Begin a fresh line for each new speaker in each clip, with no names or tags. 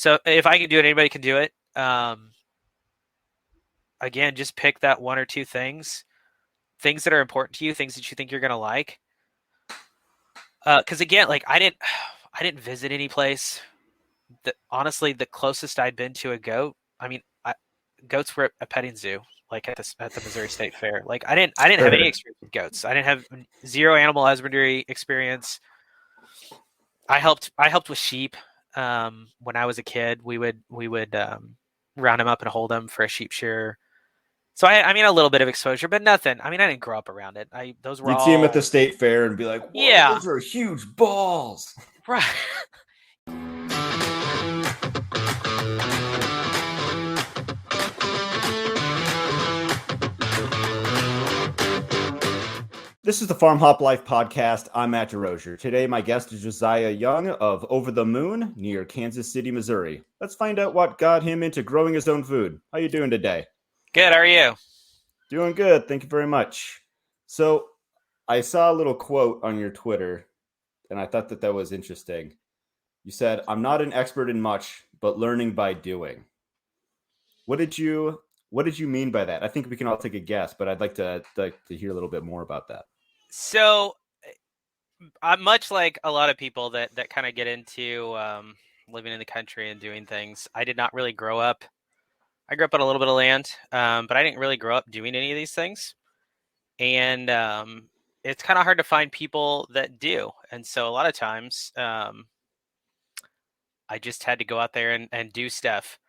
So if I can do it, anybody can do it. Again, just pick that one or two things that are important to you, things that you think you're gonna like. Because again, like I didn't visit any place. Honestly, the closest I'd been to a goat. I mean, goats were at a petting zoo, like at the Missouri State Fair. Like I didn't have any
Sure.
experience with goats. I didn't have zero animal husbandry experience. I helped with sheep when I was a kid. We would round them up and hold them for a sheep shear. So I mean a little bit of exposure, but nothing. I mean I didn't grow up around it. Those were
You'd see him at
all
the state fair and be like, "Whoa,
yeah
those are huge balls."
right.
This is the Farm Hop Life podcast. I'm Matt DeRozier. Today, my guest is Josiah Young of Over the Moon near Kansas City, Missouri. Let's find out what got him into growing his own food. How you doing today?
Good. How are you?
Doing good. Thank you very much. So, I saw a little quote on your Twitter, and I thought that was interesting. You said, "I'm not an expert in much, but learning by doing." What did you mean by that? I think we can all take a guess, but I'd like to hear a little bit more about that.
So I'm much like a lot of people that kind of get into living in the country and doing things. I did not really grow up. I grew up on a little bit of land, but I didn't really grow up doing any of these things. And it's kind of hard to find people that do. And so a lot of times I just had to go out there and do stuff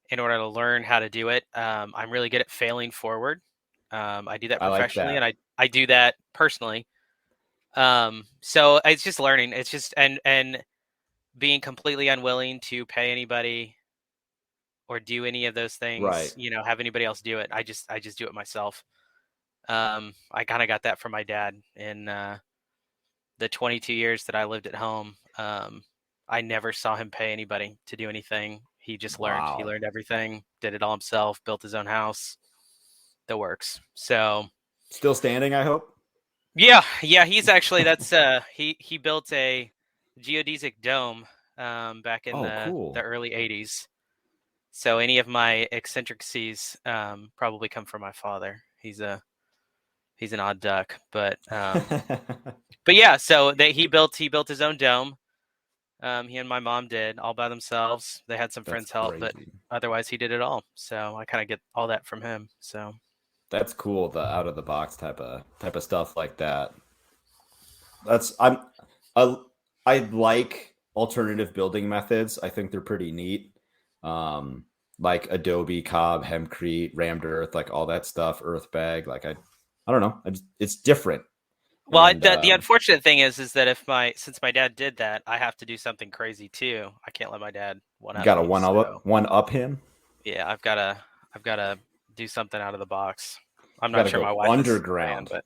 in order to learn how to do it. I'm really good at failing forward. I do that
I like
professionally,
that.
and I do that personally. So it's just learning. It's just and being completely unwilling to pay anybody or do any of those things.
Right.
Have anybody else do it. I just do it myself. I kind of got that from my dad in the 22 years that I lived at home. I never saw him pay anybody to do anything. He just learned. He
Wow.
learned everything, did it all himself, built his own house, the works. So
Still standing, I hope.
yeah, he's actually he built a geodesic dome back in
Oh,
the
cool.
early 80s. So any of my eccentricities probably come from my father. He's an odd duck, but yeah. So he built his own dome. He and my mom did all by themselves. They had some
That's
friends help, but
crazy.
otherwise he did it all. So I kind of get all that from him. So
That's cool. The out of the box type of stuff like that. That's I'm I, I like alternative building methods. I think they're pretty neat. Um, like Adobe, Cobb, Hempcrete, Rammed Earth, like all that stuff, Earth Bag. Like I don't know. It's different.
well,
And
the unfortunate thing is that since my dad did that, I have to do something crazy too. I can't let my dad one
you
up
got to
me. So
one up him.
yeah, I've gotta do something out of the box. I'm
You got
not
to
sure my
go
wife is a fan,
underground.
but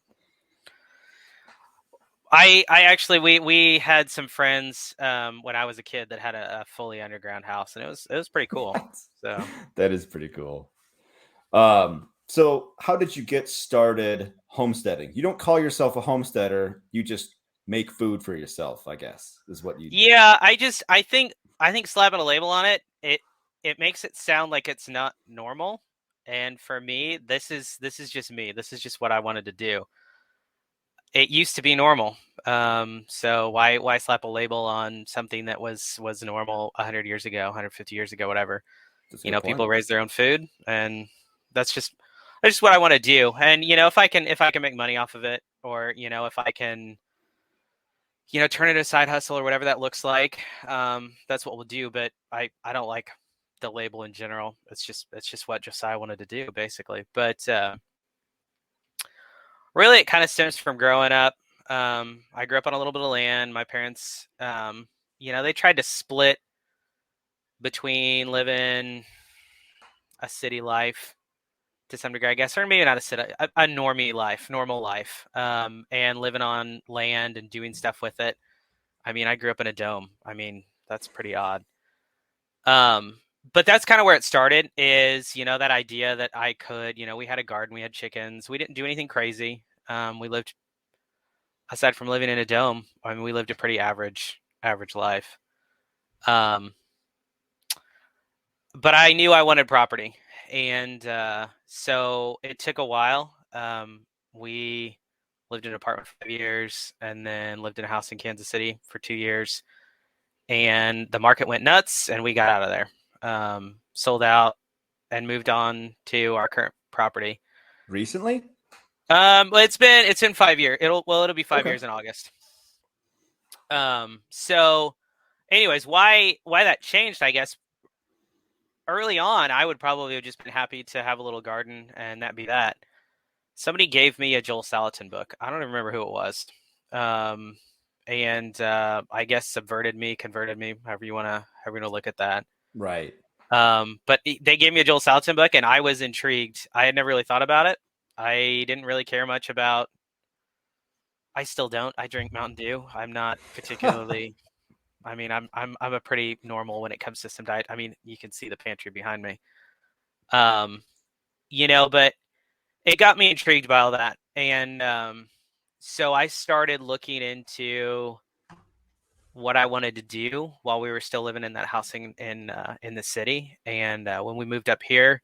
I actually we had some friends when I was a kid that had a fully underground house, and it was pretty cool. So
That is pretty cool. So how did you get started homesteading? You don't call yourself a homesteader. You just make food for yourself, I guess, is what you.
yeah, I think slapping a label on it makes it sound like it's not normal. And for me, this is just me. This is just what I wanted to do. It used to be normal. So why slap a label on something that was normal 100 years ago, 150 years ago, whatever.
That's a good point.
People raise their own food, and that's just what I want to do. And if I can make money off of it, or if I can turn it into a side hustle or whatever that looks like, that's what we'll do. But I don't like the label in general. It's just what Josiah wanted to do, basically. But really, it kind of stems from growing up. I grew up on a little bit of land. My parents, they tried to split between living a city life to some degree, I guess, or maybe not a normie life, normal life, and living on land and doing stuff with it. I mean, I grew up in a dome. I mean, that's pretty odd. But that's kind of where it started is, that idea that I could, we had a garden, we had chickens. We didn't do anything crazy. We lived, aside from living in a dome, I mean, we lived a pretty average life. Um, but I knew I wanted property, and so it took a while. We lived in an apartment for 5 years, and then lived in a house in Kansas City for 2 years, and the market went nuts, and we got out of there, sold out, and moved on to our current property.
Recently?
Well, it's in 5 years. It'll be five
Okay.
years in August. So anyways, why that changed, I guess early on, I would probably have just been happy to have a little garden and that be that. Somebody gave me a Joel Salatin book. I don't even remember who it was. Um, and I guess subverted me, converted me, however you want to look at that.
Right.
But they gave me a Joel Salatin book, and I was intrigued. I had never really thought about it. I didn't really care much about. I still don't. I drink Mountain Dew. I'm not particularly. I mean, I'm a pretty normal when it comes to some diet. I mean, you can see the pantry behind me. Um, but it got me intrigued by all that, and so I started looking into what I wanted to do while we were still living in that house in the city. And when we moved up here,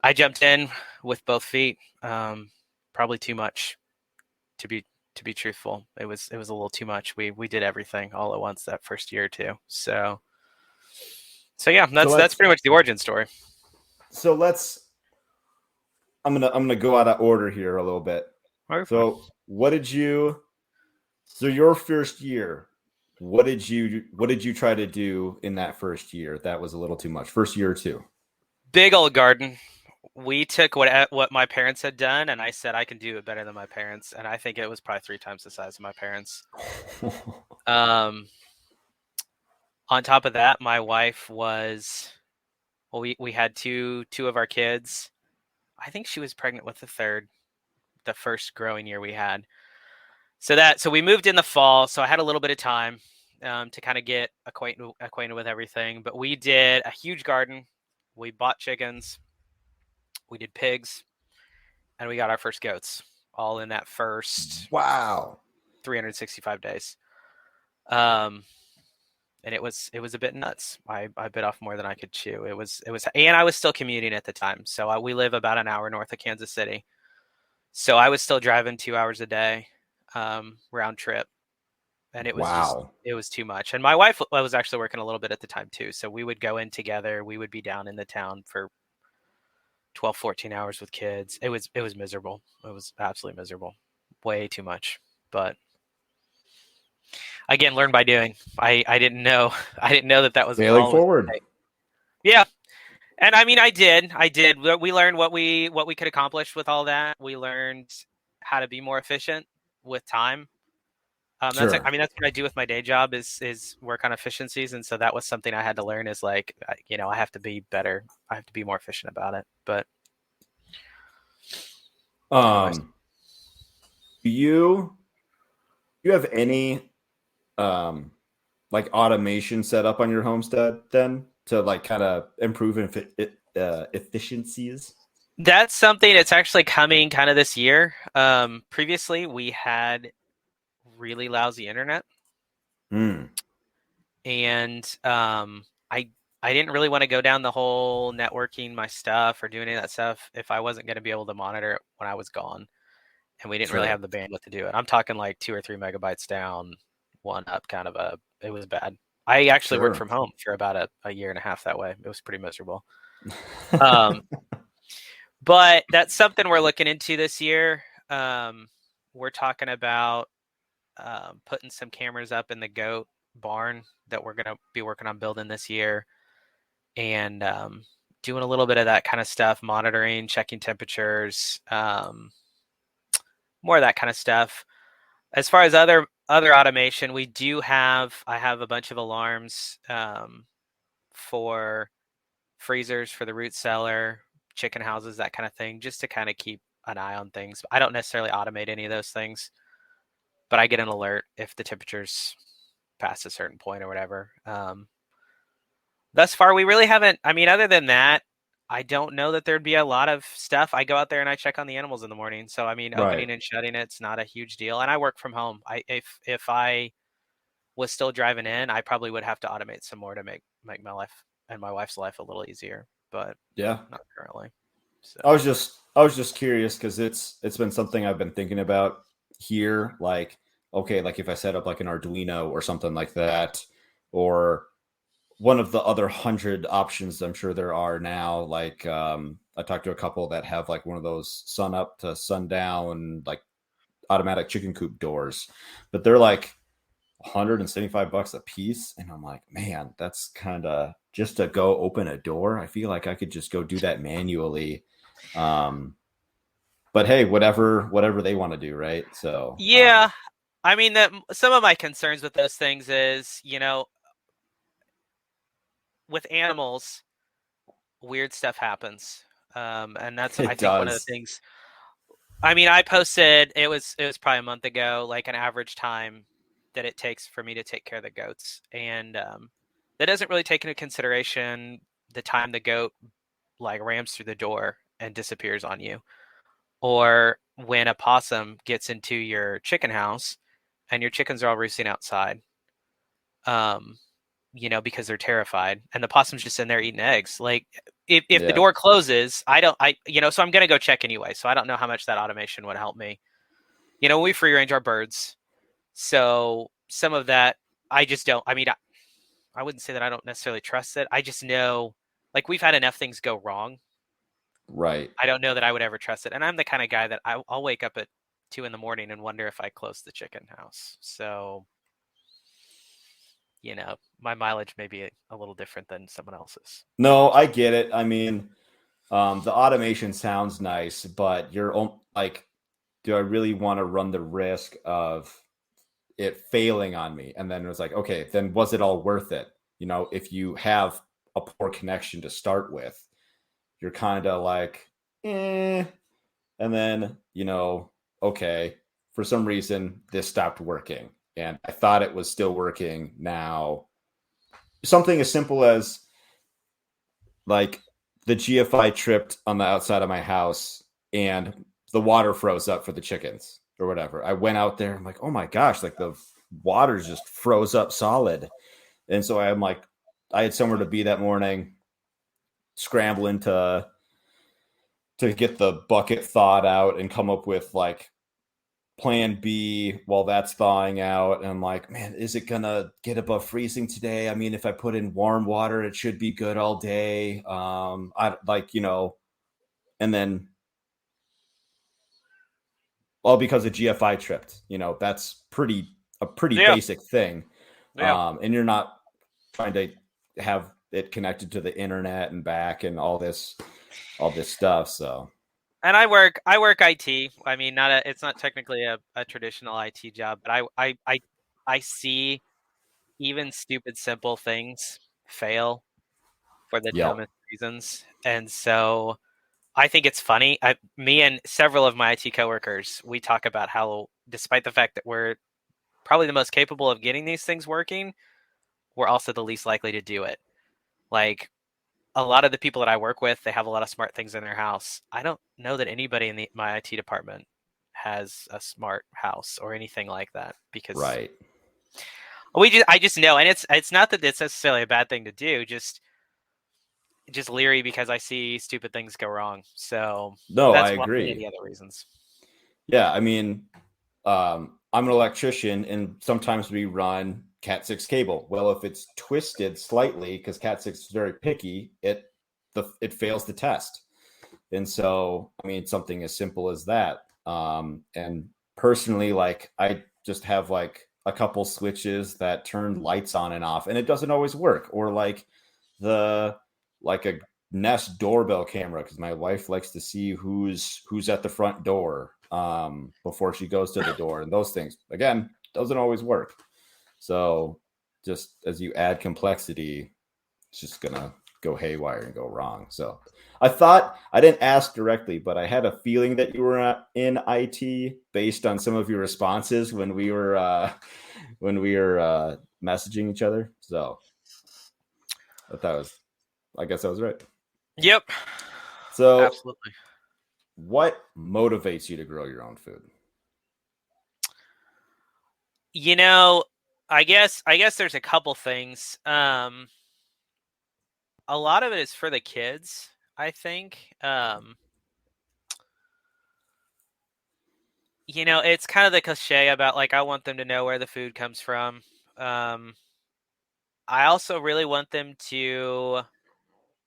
I jumped in with both feet. Probably too much to be truthful. It was a little too much. We did everything all at once that first year or two. So yeah,
So
that's pretty much the origin story.
so let's I'm gonna go out of order here a little bit.
Oh, fine.
So what did you so your first year, what did you try to do in that first year that was a little too much? First year or two?
Big old garden. We took what my parents had done, and I said I can do it better than my parents, and I think it was probably 3 times the size of my parents. Um, on top of that, my wife was well, we had two of our kids. I think she was pregnant with the third, the first growing year we had. So we moved in the fall, so I had a little bit of time to kind of get acquainted with everything. But we did a huge garden. We bought chickens. We did pigs, and we got our first goats, all in that first
Wow.
365 days. Um, and it was a bit nuts. I bit off more than I could chew. And I was still commuting at the time. So we live about an hour north of Kansas City. So I was still driving 2 hours a day, round trip, and
Wow.
it was too much. And my wife was actually working a little bit at the time too. So we would go in together. We would be down in the town for 12, 14 hours with kids. It was miserable. It was absolutely miserable. Way too much. But again, learn by doing. I didn't know I didn't know that was
Failing
all it was
forward.
gonna take. Yeah. And I mean I did. We learned what we could accomplish with all that. We learned how to be more efficient with time. That's
Sure.
I mean that's what I do with my day job is work on efficiencies, and so that was something I had to learn is like I have to be better. I have to be more efficient about it. But anyways.
Um, do you have any um like automation set up on your homestead then to like kind of improve efficiencies?
That's something that's actually coming kind of this year. Previously, we had really lousy internet,
Hmm.
and I didn't really want to go down the whole networking my stuff or doing any of that stuff if I wasn't going to be able to monitor it when I was gone, and we didn't really
Sure.
have the bandwidth to do it. I'm talking like 2 or 3 megabytes down, one up, kind of it was bad. I actually worked
Sure.
from home for about a year and a half that way. It was pretty miserable. Um, But that's something we're looking into this year. We're talking about putting some cameras up in the goat barn that we're going to be working on building this year, and doing a little bit of that kind of stuff, monitoring, checking temperatures, more of that kind of stuff. As far as other automation, I have a bunch of alarms for freezers for the root cellar, chicken houses, that kind of thing, just to kind of keep an eye on things. I don't necessarily automate any of those things, but I get an alert if the temperatures past a certain point or whatever. Thus far, we really haven't. I mean, other than that, I don't know that there'd be a lot of stuff. I go out there and I check on the animals in the morning. So I mean,
Right.
opening and shutting it's not a huge deal. And I work from home. If I was still driving in, I probably would have to automate some more to make my life and my wife's life a little easier, but
Yeah.
not currently. So
I was just curious because it's been something I've been thinking about here. Like, okay, like if I set up like an Arduino or something like that, or one of the other hundred options I'm sure there are now. Like, I talked to a couple that have like one of those sun up to sundown like automatic chicken coop doors, but they're like $175 a piece, and I'm like, man, that's kind of just to go open a door. I feel like I could just go do that manually. Um, but hey, whatever they want to do, right? So,
yeah, I mean that some of my concerns with those things is, with animals, weird stuff happens. And that's, I
it
think, one of the
does.
things. I mean, I posted, it was probably a month ago, like an average time that it takes for me to take care of the goats, and that doesn't really take into consideration the time the goat like rams through the door and disappears on you, or when a possum gets into your chicken house and your chickens are all roosting outside. Um, because they're terrified, and the possum's just in there eating eggs. Like, if the
Yeah,
door closes, so I'm gonna go check anyway. So I don't know how much that automation would help me. We free range our birds, so some of that I just don't. I mean, I wouldn't say that I don't necessarily trust it. I just know, like, we've had enough things go wrong.
right.
I don't know that I would ever trust it, and I'm the kind of guy that I'll wake up at 2 in the morning and wonder if I closed the chicken house. So my mileage may be a little different than someone else's.
No, I get it. I mean, the automation sounds nice, but like, do I really want to run the risk of it failing on me? And then it was like, okay, then was it all worth it? If you have a poor connection to start with, you're kind of like, eh. And then, okay, for some reason, this stopped working. And I thought it was still working. Now, something as simple as like the GFI tripped on the outside of my house and the water froze up for the chickens or whatever. I went out there. I'm like, oh my gosh, like the water just froze up solid. And so I'm like, I had somewhere to be that morning, scrambling to get the bucket thawed out and come up with like plan B while that's thawing out. And I'm like, man, is it gonna get above freezing today? I mean, if I put in warm water, it should be good all day. I like, and then all because of GFI tripped. That's a pretty
Yeah,
basic thing.
yeah.
And you're not trying to have it connected to the internet and back and all this stuff. So
And I work IT. I mean, it's not technically a traditional IT job, but I see even stupid simple things fail for the
yep.
dumbest reasons. And so I think it's funny. Me and several of my IT coworkers, we talk about how, despite the fact that we're probably the most capable of getting these things working, we're also the least likely to do it. Like, a lot of the people that I work with, they have a lot of smart things in their house. I don't know that anybody in my IT department has a smart house or anything like that, because
Right.
I just know, and it's not that it's necessarily a bad thing to do, just leery because I see stupid things go wrong. So
No, I
that's one of
agree.
the other reasons.
Yeah, I mean, I'm an electrician, and sometimes we run Cat 6 cable. Well, if it's twisted slightly, because Cat 6 is very picky, it fails the test. And so, I mean, something as simple as that. And personally, like, I just have like a couple switches that turn lights on and off, and it doesn't always work. Or like the like a Nest doorbell camera, because my wife likes to see who's at the front door before she goes to the door, and those things again doesn't always work. So just as you add complexity, it's just gonna go haywire and go wrong. So I thought, I didn't ask directly, but I had a feeling that you were in IT based on some of your responses when we were messaging each other. So I guess I was right.
Yep,
So
absolutely.
what motivates you to grow your own food?
You know, I guess there's a couple things. a lot of it is for the kids, I think. It's kind of the cliche about like I want them to know where the food comes from. Um, I also really want them to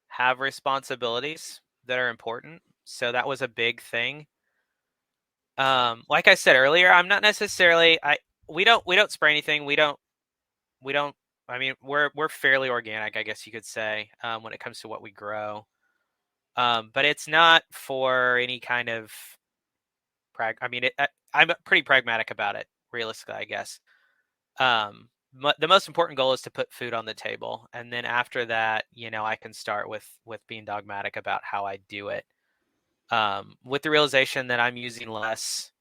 have responsibilities that are important. So that was a big thing. Like I said earlier, I'm not necessarily I we don't spray anything. We don't I mean we're fairly organic, I guess you could say, when it comes to what we grow. But it's not for any kind of I mean I'm pretty pragmatic about it, realistically, I guess. The most important goal is to put food on the table, and then after that, I can start with being dogmatic about how I do it. With the realization that I'm using less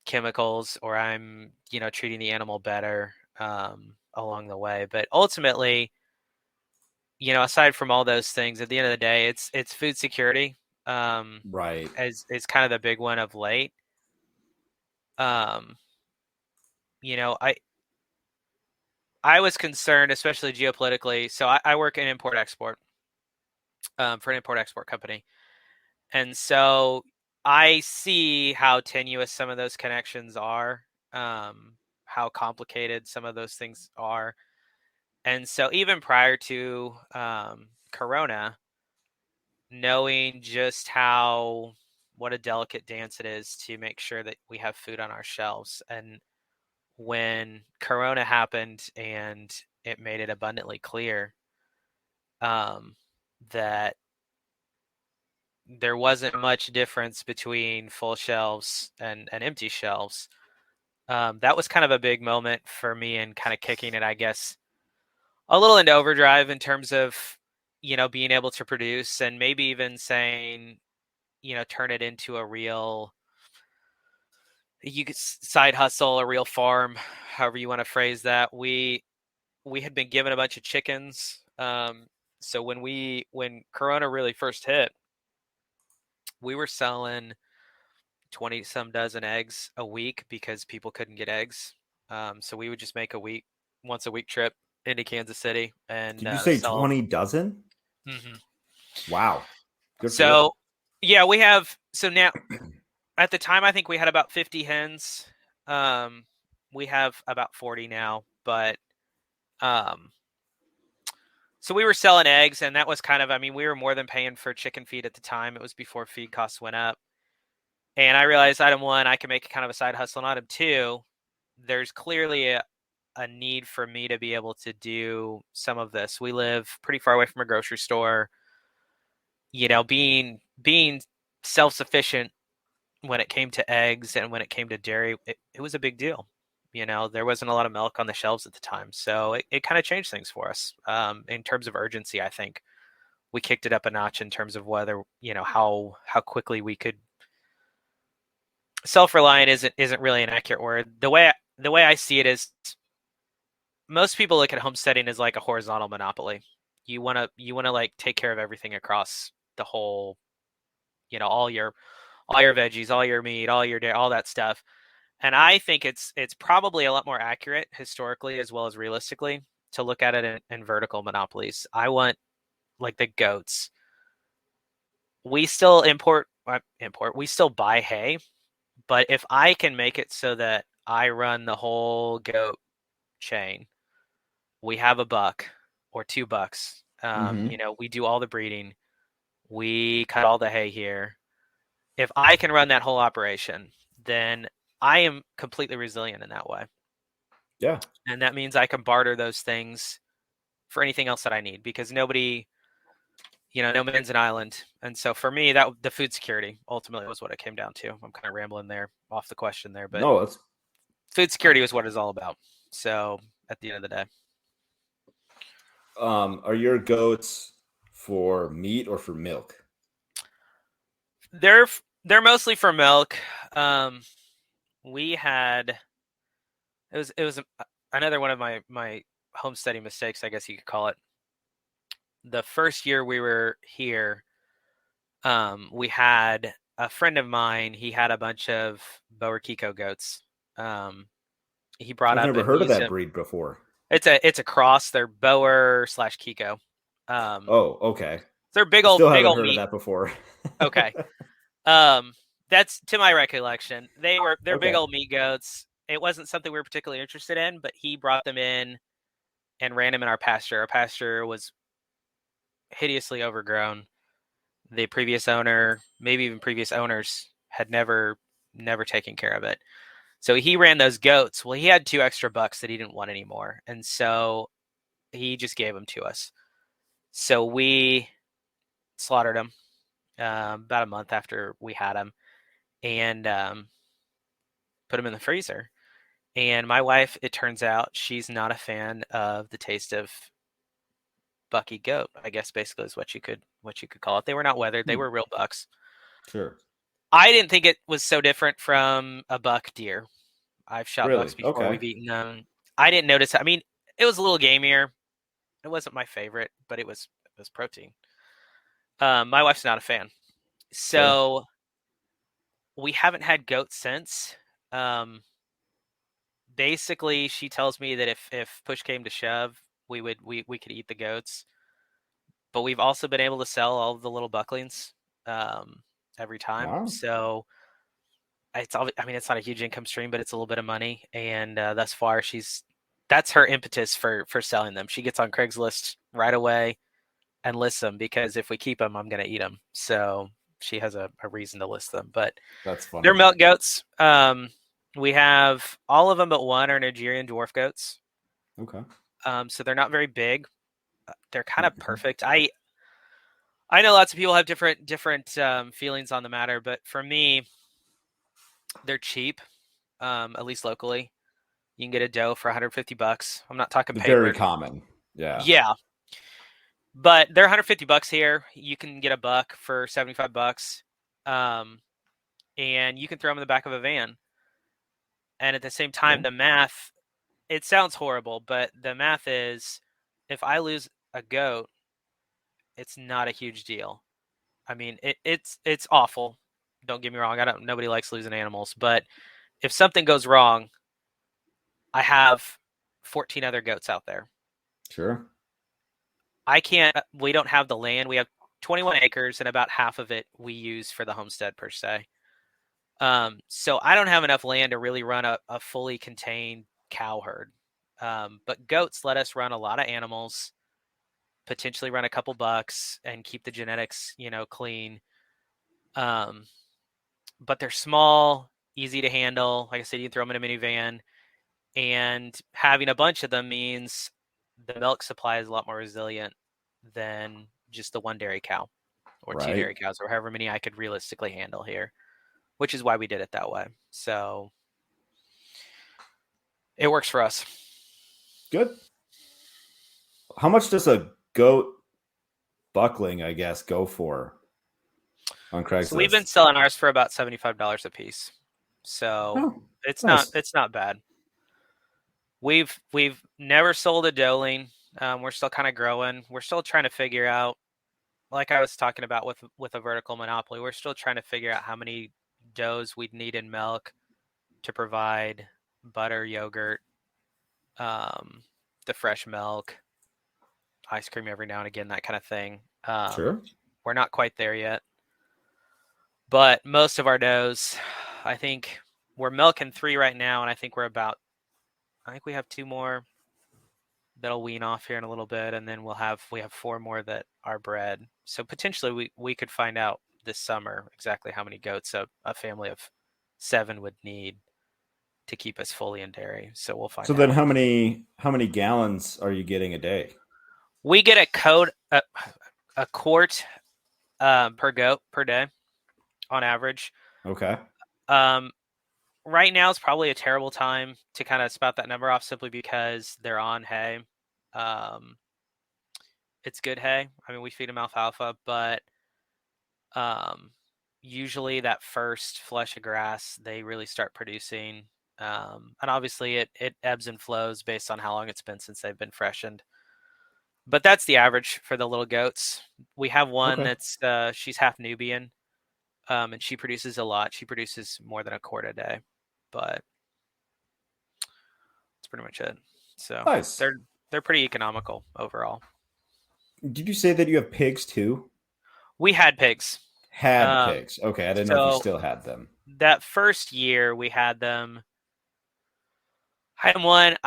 chemicals or I'm treating the animal better along the way. But ultimately, aside from all those things, at the end of the day, it's food security,
Right.
is kind of the big one of late. Um, I was concerned, especially geopolitically. So I work in import export, for an import export company, and so I see how tenuous some of those connections are, how complicated some of those things are. And so even prior to Corona, knowing just what a delicate dance it is to make sure that we have food on our shelves. And when Corona happened and it made it abundantly clear um, that there wasn't much difference between full shelves and empty shelves. That was kind of a big moment for me and kind of kicking it, I guess, a little into overdrive in terms of, being able to produce and maybe even saying, turn it into a real, you could side hustle, a real farm, however you want to phrase that. We had been given a bunch of chickens. So when Corona really first hit, we were selling 20 some dozen eggs a week because people couldn't get eggs. So we would just make once a week trip into Kansas City and
Did you say
sell
20 dozen?
them.
Wow. Good for you.
So yeah, we have so now at the time I think we had about 50 hens. Um, we have about 40 now, but um, so we were selling eggs, and that was kind of, I mean, we were more than paying for chicken feed at the time. It was before feed costs went up. And I realized item one, I can make kind of a side hustle. And item two, there's clearly a need for me to be able to do some of this. We live pretty far away from a grocery store. Being self-sufficient when it came to eggs and when it came to dairy, it was a big deal. There wasn't a lot of milk on the shelves at the time. So it kind of changed things for us in terms of urgency, I think. We kicked it up a notch in terms of whether, how quickly we could. Self-reliant isn't really an accurate word. The way I see it is most people look at homesteading as like a horizontal monopoly. You want to like take care of everything across the whole, all your veggies, all your meat, all your dairy, all that stuff. And I think it's probably a lot more accurate historically as well as realistically to look at it in vertical monopolies. I want like the goats. We still import. We still buy hay, but if I can make it so that I run the whole goat chain, we have a buck or $2.
Mm-hmm.
We do all the breeding. We cut all the hay here. If I can run that whole operation, then I am completely resilient in that way.
Yeah.
And that means I can barter those things for anything else that I need because nobody, no man's an island. And so for me, that the food security ultimately was what it came down to. I'm kind of rambling there off the question there, but
No, that's
food security was what it's all about. So at the end of the day,
are your goats for meat or for milk?
they're they're mostly for milk. Um, we had it was another one of my homesteading mistakes, I guess you could call it. The first year we were here, we had a friend of mine. He had a bunch of Boer Kiko goats. Um, he brought
I've
up,
never
and we
heard of
used
that
them.
breed before.
It's a cross. They're Boer slash Kiko. Um,
Oh, okay.
they're
Still
big
haven't
old
heard of
meat.
that before.
Okay. Um, that's to my recollection. They're big
Okay.
old meat goats. It wasn't something we were particularly interested in, but he brought them in and ran them in our pasture. Our pasture was hideously overgrown. The previous owner, maybe even previous owners, had never taken care of it. So he ran those goats. Well, he had 2 extra bucks that he didn't want anymore, and so he just gave them to us. So we slaughtered them about a month after we had them, and put them in the freezer. And my wife, it turns out, she's not a fan of the taste of bucky goat. I guess basically is what you could call it. They were not weathered; they
Hmm.
were real bucks.
Sure.
I didn't think it was so different from a buck deer. I've shot bucks
Really?
before.
Okay.
We've eaten them. I didn't notice. I mean, it was a little gamier. It wasn't my favorite, but it was protein. My wife's not a fan,
Sure.
so we haven't had goats since. Um, Basically, she tells me that if push came to shove, we could eat the goats, but we've also been able to sell all of the little bucklings every time.
Wow.
So I mean, it's not a huge income stream, but it's a little bit of money. And thus far, that's her impetus for selling them. She gets on Craigslist right away and lists them because if we keep them, I'm going to eat them. So she has a reason to list them. But
That's
they're
funny.
milk goats. We have all of them but one are Nigerian dwarf goats.
Okay.
So they're not very big. They're kind of
Mhm.
perfect. I know lots of people have different feelings on the matter, but for me, they're cheap. At least locally, you can get a doe for 150 bucks. I'm not talking
Very
papered.
common. Yeah.
Yeah, but they're 150 bucks here. You can get a buck for 75 bucks, um, and you can throw them in the back of a van. And at the same time,
Sure.
the math, it sounds horrible, but the math is if I lose a goat, it's not a huge deal. I mean, it's awful. Don't get me wrong. I don't. Nobody likes losing animals, but if something goes wrong, I have 14 other goats out there.
Sure.
I can't. We don't have the land. We have 21 acres, and about half of it we use for the homestead per se. So I don't have enough land to really run a fully contained cow herd. But goats let us run a lot of animals, potentially run a couple bucks, and keep the genetics, clean. Um, but they're small, easy to handle. Like I said, you can throw them in a minivan, and having a bunch of them means the milk supply is a lot more resilient than just the one dairy cow or two
Right.
dairy cows or however many I could realistically handle here, which is why we did it that way. So it works for us.
Good. How much does a goat buckling, I guess, go for on
So we've been
Craigslist?
selling ours for about $75 a piece. So
Oh,
it's not
nice.
it's not bad. We've never sold a doeling. We're still kind of growing. We're still trying to figure out, like I was talking about with a vertical monopoly. We're still trying to figure out how many does we'd need in milk to provide butter, yogurt, um, the fresh milk, ice cream every now and again, that kind of thing.
Sure.
We're not quite there yet, but most of our does, I think we're milking 3 right now, and I think we have 2 more that'll wean off here in a little bit, and then we have 4 more that are bred. So potentially we could find out this summer exactly how many goats a family of 7 would need to keep us fully in dairy. So we'll
So
find
then
out.
how many gallons are you getting a day?
We get a quart per goat per day on average.
Okay.
Um, right now is probably a terrible time to kind of spout that number off simply because they're on hay. Um, it's good hay. I mean, we feed them alfalfa, but um, usually that first flush of grass, they really start producing. And obviously it ebbs and flows based on how long it's been since they've been freshened. But that's the average for the little goats. We have one
Okay.
that's she's half Nubian, and she produces a lot. She produces more than a quart a day, but that's pretty much it. So
Nice.
they're pretty economical overall.
did you say that you have pigs too?
We had pigs.
Had
Um,
pigs. Okay, I didn't know if you
so
still had them.
that first year we had them. I had one.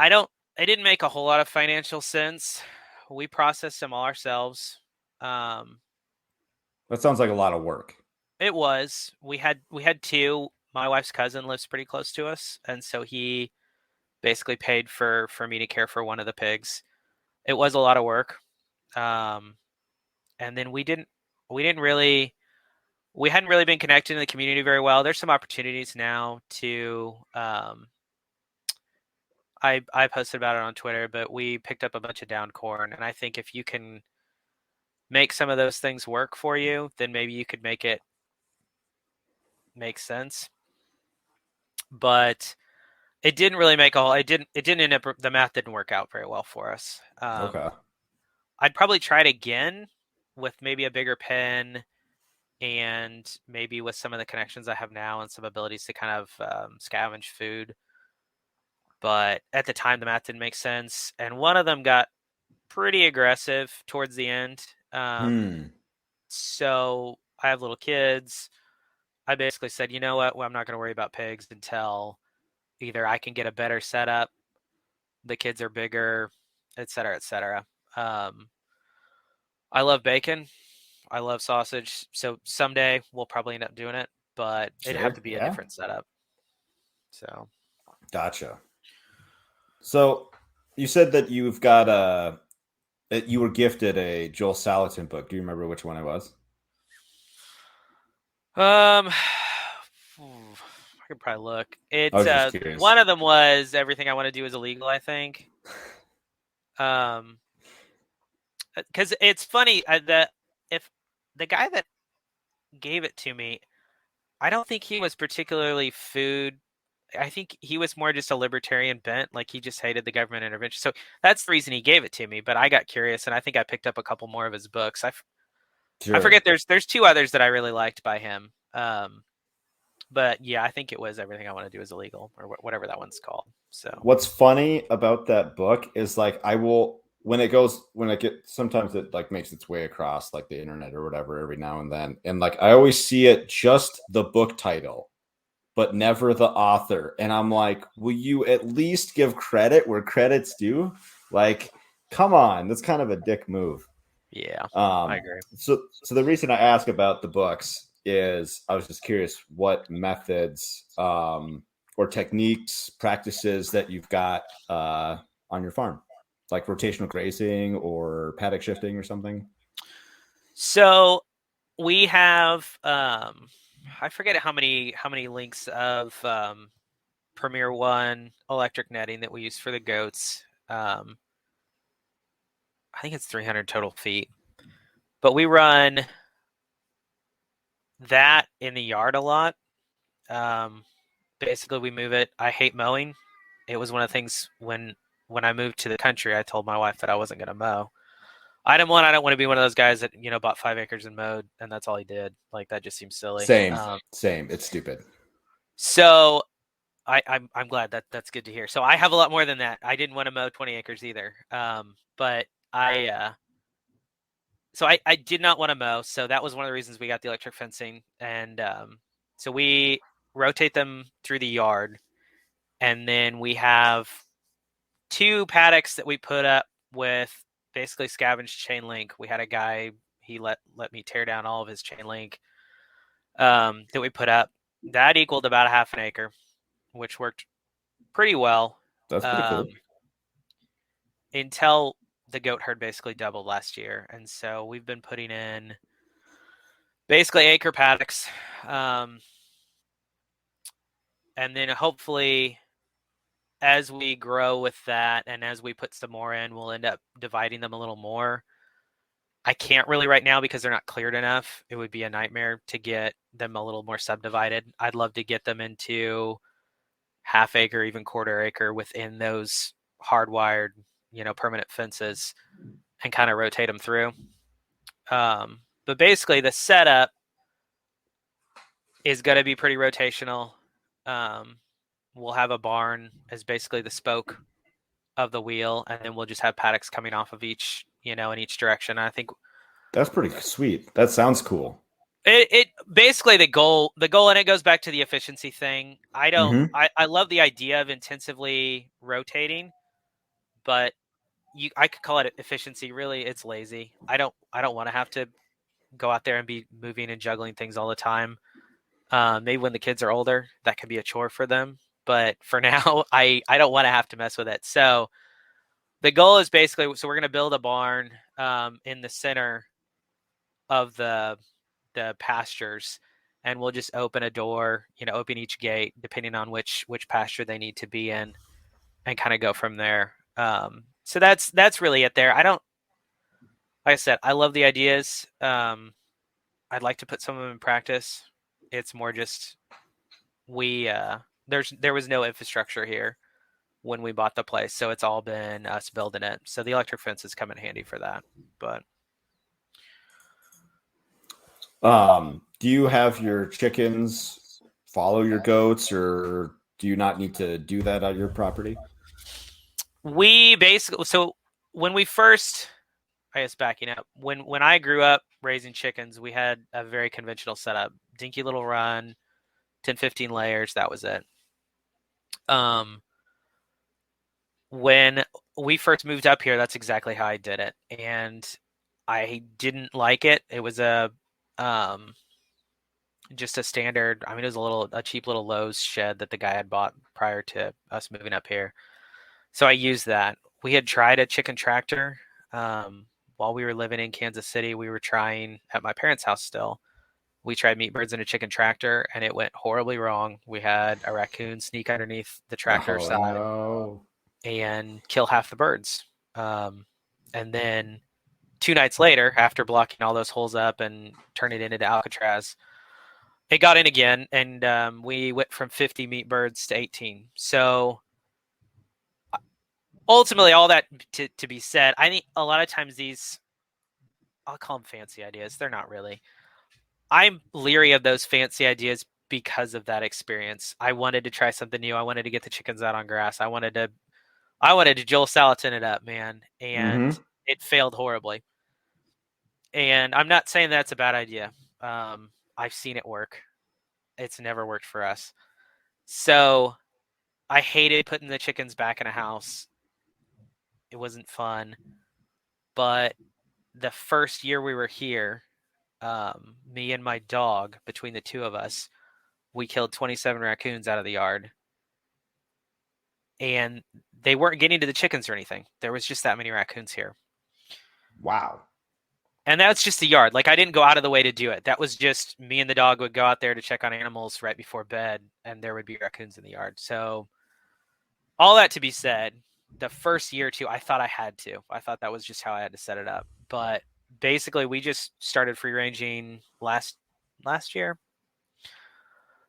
It didn't make a whole lot of financial sense. We processed them all ourselves. Um,
That sounds like a lot of work.
it was. We had two. My wife's cousin lives pretty close to us, and so he basically paid for me to care for one of the pigs. It was a lot of work. Um, and then we hadn't really been connected in the community very well. There's some opportunities now to I posted about it on Twitter, but we picked up a bunch of down corn, and I think if you can make some of those things work for you, then maybe you could make it make sense. But it didn't really make a whole. It didn't end up. The math didn't work out very well for us.
Okay.
I'd probably try it again with maybe a bigger pen and maybe with some of the connections I have now and some abilities to kind of scavenge food. But at the time, the math didn't make sense, and one of them got pretty aggressive towards the end.
Hmm.
So I have little kids. I basically said, you know what? Well, I'm not going to worry about pigs until either I can get a better setup, the kids are bigger, et cetera, et cetera. Um, I love bacon. I love sausage. So someday we'll probably end up doing it, but it'd have
Sure.
to be a
Yeah.
different setup. So
Gotcha. So you said that you've got that you were gifted a Joel Salatin book. Do you remember which one it was?
Um, I could probably look.
I
It's
was just curious.
one of them was Everything I Want to Do Is Illegal, I think. Um, because it's funny that if the guy that gave it to me, I don't think he was particularly food. I think he was more just a libertarian bent, like he just hated the government intervention. So that's the reason he gave it to me. But I got curious, and I think I picked up a couple more of his books. I
Sure.
forget. There's two others that I really liked by him. But yeah, I think it was Everything I Want to Do Is Illegal, or whatever that one's called. So
What's funny about that book is like I will when it get sometimes it like makes its way across like the internet or whatever every now and then, and like I always see it just the book title but never the author. And I'm like, will you at least give credit where credit's due? Like, come on, that's kind of a dick move.
yeah, I agree.
So the reason I ask about the books is I was just curious what methods or techniques, practices that you've got on your farm, like rotational grazing or paddock shifting or something.
So we have I forget how many links of Premier One electric netting that we use for the goats. I think it's 300 total feet, but we run that in the yard a lot. Um, Basically, we move it. I hate mowing. It was one of the things when I moved to the country, I told my wife that I wasn't going to mow. Item one, I don't want to be one of those guys that bought 5 acres and mowed, and that's all he did. Like that just seems silly.
Same. It's stupid.
So I'm glad that's good to hear. So I have a lot more than that. I didn't want to mow 20 acres either. But I did not want to mow. So that was one of the reasons we got the electric fencing. And so we rotate them through the yard. And then we have two paddocks that we put up with basically scavenged chain link. We had a guy, he let me tear down all of his chain link that we put up. That equaled about a half an acre, which worked pretty well
That's pretty
um,
cool.
until the goat herd basically doubled last year. And so we've been putting in basically acre paddocks. Um, and then hopefully, as we grow with that and as we put some more in, we'll end up dividing them a little more. I can't really right now because they're not cleared enough. It would be a nightmare to get them a little more subdivided. I'd love to get them into half acre, even quarter acre within those hardwired, permanent fences and kind of rotate them through. But basically, the setup is going to be pretty rotational. Um, we'll have a barn as basically the spoke of the wheel, and then we'll just have paddocks coming off of each in each direction. I think
That's pretty sweet. That sounds cool.
it basically the goal, and it goes back to the efficiency thing. I don't,
Hmm.
I love the idea of intensively rotating, but I could call it efficiency. Really, it's lazy. I don't want to have to go out there and be moving and juggling things all the time. Maybe when the kids are older, that could be a chore for them. But for now, I don't want to have to mess with it. So the goal is basically, so we're going to build a barn in the center of the pastures, and we'll just open a door, open each gate depending on which pasture they need to be in, and kind of go from there. So that's really it there. I don't, like I said, I love the ideas. I'd like to put some of them in practice. It's more just we there was no infrastructure here when we bought the place, so it's all been us building it. So the electric fence has come in handy for that. But
Do you have your chickens follow your goats, or do you not need to do that on your property?
we basically, so when we first, I guess backing up, when I grew up raising chickens, we had a very conventional setup. Dinky little run, 10, 15 layers, that was it. Um when we first moved up here, that's exactly how I did it. And I didn't like it. It was a um just a standard, I mean, it was a cheap little Lowe's shed that the guy had bought prior to us moving up here. So I used that. We had tried a chicken tractor while we were living in Kansas City. We were trying at my parents' house still. We tried meat birds in a chicken tractor, and it went horribly wrong. We had a raccoon sneak underneath the tractor
Oh
side
no.
and kill half the birds. And then 2 nights later, after blocking all those holes up and turning it into Alcatraz, it got in again, and we went from 50 meat birds to 18. So ultimately, all that to be said, I think a lot of times these, I'll call them fancy ideas. They're not really. I'm leery of those fancy ideas because of that experience. I wanted to try something new. I wanted to get the chickens out on grass. I wanted to Joel Salatin it up, man, and
Hmm.
it failed horribly. And I'm not saying that's a bad idea. I've seen it work. It's never worked for us. So I hated putting the chickens back in a house. It wasn't fun. But the first year we were here, me and my dog, between the two of us, we killed 27 raccoons out of the yard. And they weren't getting to the chickens or anything. There was just that many raccoons here.
Wow.
And that's just the yard. Like, I didn't go out of the way to do it. That was just me and the dog would go out there to check on animals right before bed, and there would be raccoons in the yard. So, all that to be said, the first year or two, I thought I had to. I thought that was just how I had to set it up. But basically, we just started free ranging last year.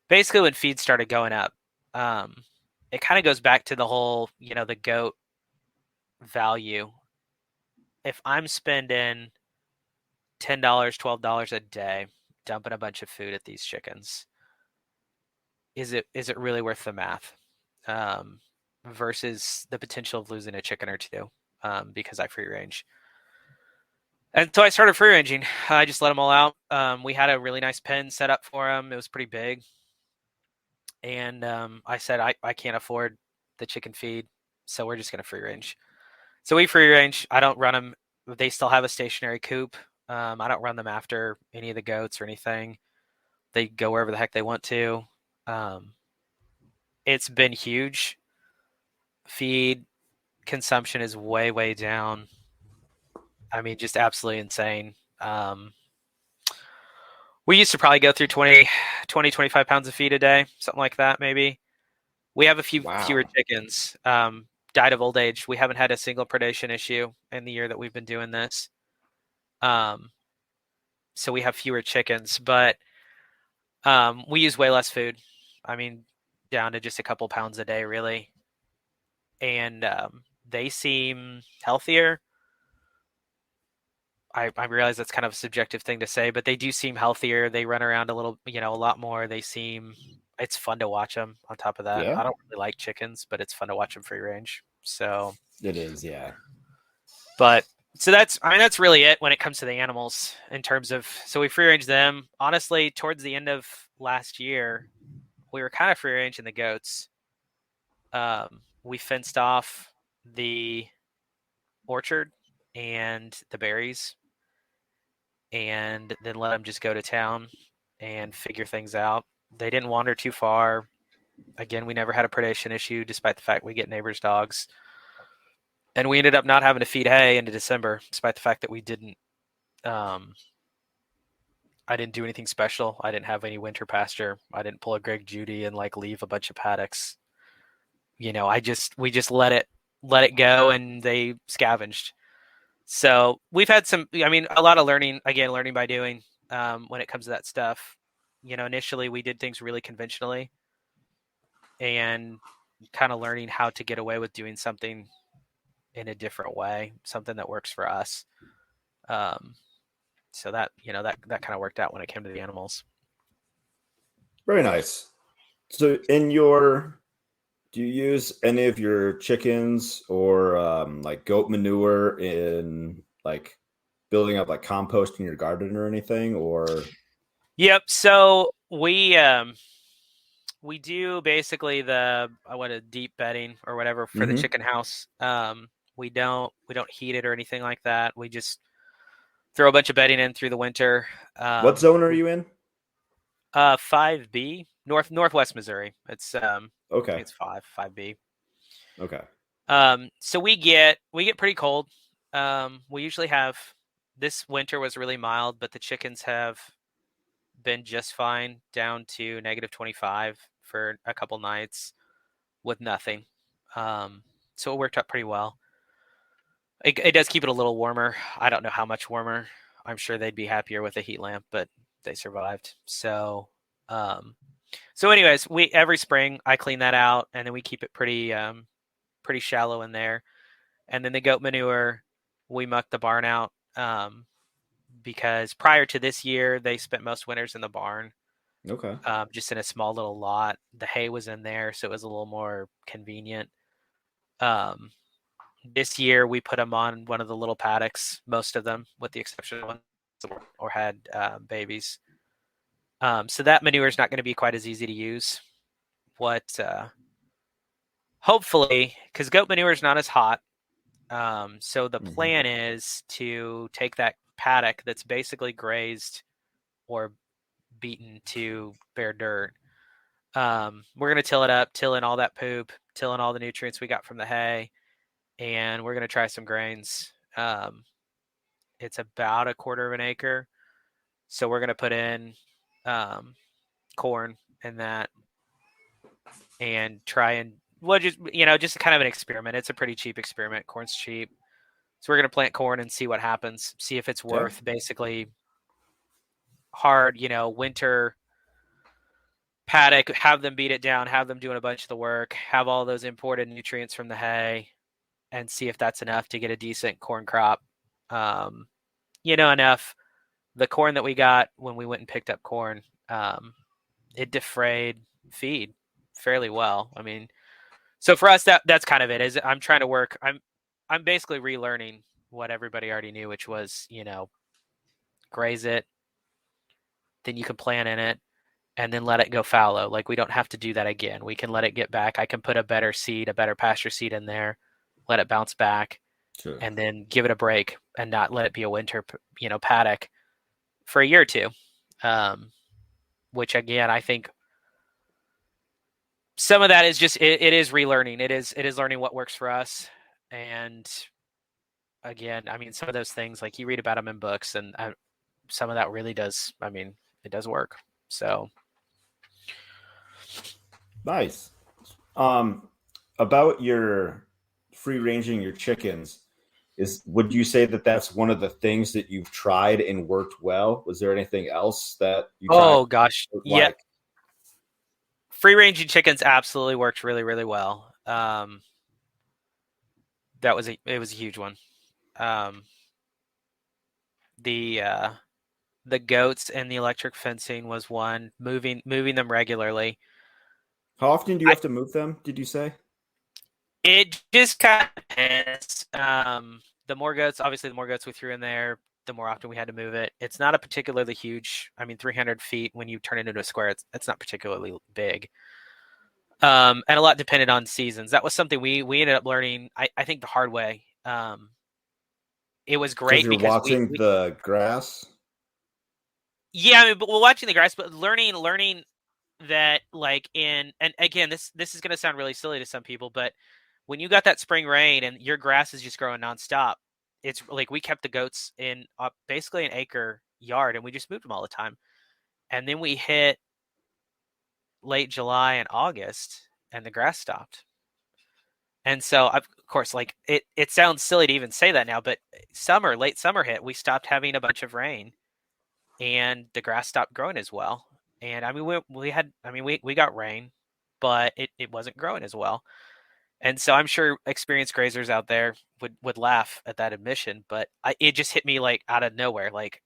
Basically, when feed started going up, it kind of goes back to the whole, the goat value. If I'm spending $10, $12 a day dumping a bunch of food at these chickens, is it really worth the math? Versus the potential of losing a chicken or two because I free range. And so I started free ranging. I just let them all out. We had a really nice pen set up for them. It was pretty big. And I said, I can't afford the chicken feed, so we're just going to free range. So we free range. I don't run them. They still have a stationary coop. I don't run them after any of the goats or anything. They go wherever the heck they want to. Um, it's been huge. Feed consumption is way, way down. I mean, just absolutely insane. We used to probably go through 25 pounds of feed a day, something like that, maybe. We have a few fewer
Wow.
chickens. Died of old age. We haven't had a single predation issue in the year that we've been doing this. Um, so we have fewer chickens, but we use way less food. I mean, down to just a couple pounds a day, really. And they seem healthier. I realize that's kind of a subjective thing to say, but they do seem healthier. They run around a little, a lot more. It's fun to watch them. On top of that,
Yeah,
I don't really like chickens, but it's fun to watch them free range. So,
it is. Yeah.
but So that's really it when it comes to the animals in terms of, so we free range them. Honestly, towards the end of last year, we were kind of free ranging the goats. We fenced off the orchard and the berries, and then let them just go to town and figure things out. They didn't wander too far. Again, we never had a predation issue, despite the fact we get neighbors' dogs. And we ended up not having to feed hay into December, despite the fact that we didn't. Um, I didn't do anything special. I didn't have any winter pasture. I didn't pull a Greg Judy and like leave a bunch of paddocks. We just let it go, and they scavenged. So we've had some. I mean, a lot of learning. Again, learning by doing. When it comes to that stuff, initially we did things really conventionally, and kind of learning how to get away with doing something in a different way, something that works for us. Um, so that kind of worked out when it came to the animals.
Very nice. So, do you use any of your chickens or like goat manure in like building up like compost in your garden or anything? Or
Yep. So we do basically the what a deep bedding or whatever for the
mm-hmm.
chicken house. We don't heat it or anything like that. We just throw a bunch of bedding in through the winter.
What zone are you in?
5B northwest Missouri. I think
Okay.
it's 5B.
Okay.
So we get pretty cold. We usually have, this winter was really mild, but the chickens have been just fine down to -25 for a couple nights with nothing. So it worked out pretty well. It does keep it a little warmer. I don't know how much warmer. I'm sure they'd be happier with a heat lamp, but they survived. So anyways, we every spring I clean that out, and then we keep it pretty shallow in there. And then the goat manure, we muck the barn out, because prior to this year, they spent most winters in the barn,
Okay.
just in a small little lot. The hay was in there, so it was a little more convenient. Um, this year, we put them on one of the little paddocks, most of them, with the exception of ones or had babies. So that manure is not going to be quite as easy to use. What Hopefully, because goat manure is not as hot. So the
Mm-hmm.
plan is to take that paddock that's basically grazed or beaten to bare dirt. We're going to till it up, till in all that poop, till in all the nutrients we got from the hay, and we're going to try some grains. It's about a quarter of an acre. So we're going to put in um, corn in that and try and, well, just kind of an experiment. It's a pretty cheap experiment. Corn's cheap. So we're going to plant corn and see what happens, see if it's
Yeah.
worth basically hard, winter paddock, have them beat it down, have them doing a bunch of the work, have all those imported nutrients from the hay, and see if that's enough to get a decent corn crop. Um, enough. The corn that we got when we went and picked up corn, it defrayed feed fairly well. I mean, so for us, that's kind of it. Is I'm trying to work. I'm basically relearning what everybody already knew, which was, graze it, then you can plant in it, and then let it go fallow. Like, we don't have to do that again. We can let it get back. I can put a better seed, a better pasture seed in there, let it bounce back,
Sure.
and then give it a break and not let it be a winter, paddock for a year or two. Which again, I think some of that is just it is relearning. It is learning what works for us. And again, I mean, some of those things, like, you read about them in books, and some of that really does. I mean, it does work. So
Nice. Um, about your free ranging your chickens, would you say that that's one of the things that you've tried and worked well? Was there anything else that you tried
oh gosh, yeah,
like?
free ranging chickens absolutely worked really, really well. It was a huge one. Um, the the goats and the electric fencing was one. Moving them regularly.
How often do you
I
have to move them? Did you say?
It just kind of depends. the more goats, obviously, the more goats we threw in there, the more often we had to move it. It's not a particularly huge. I mean, 300 feet when you turn it into a square, it's not particularly big. And a lot depended on seasons. That was something we ended up learning. I think the hard way. It was
Because
great
you're
because
watching the grass.
yeah, I mean, but we're watching the grass, but learning that like and again, this is gonna sound really silly to some people, but when you got that spring rain and your grass is just growing nonstop, it's like we kept the goats in basically an acre yard and we just moved them all the time. And then we hit late July and August and the grass stopped. And so, of course, like it sounds silly to even say that now, but late summer hit, we stopped having a bunch of rain and the grass stopped growing as well. And I mean, we got rain, but it wasn't growing as well. And so I'm sure experienced grazers out there would laugh at that admission, but it just hit me like out of nowhere, like,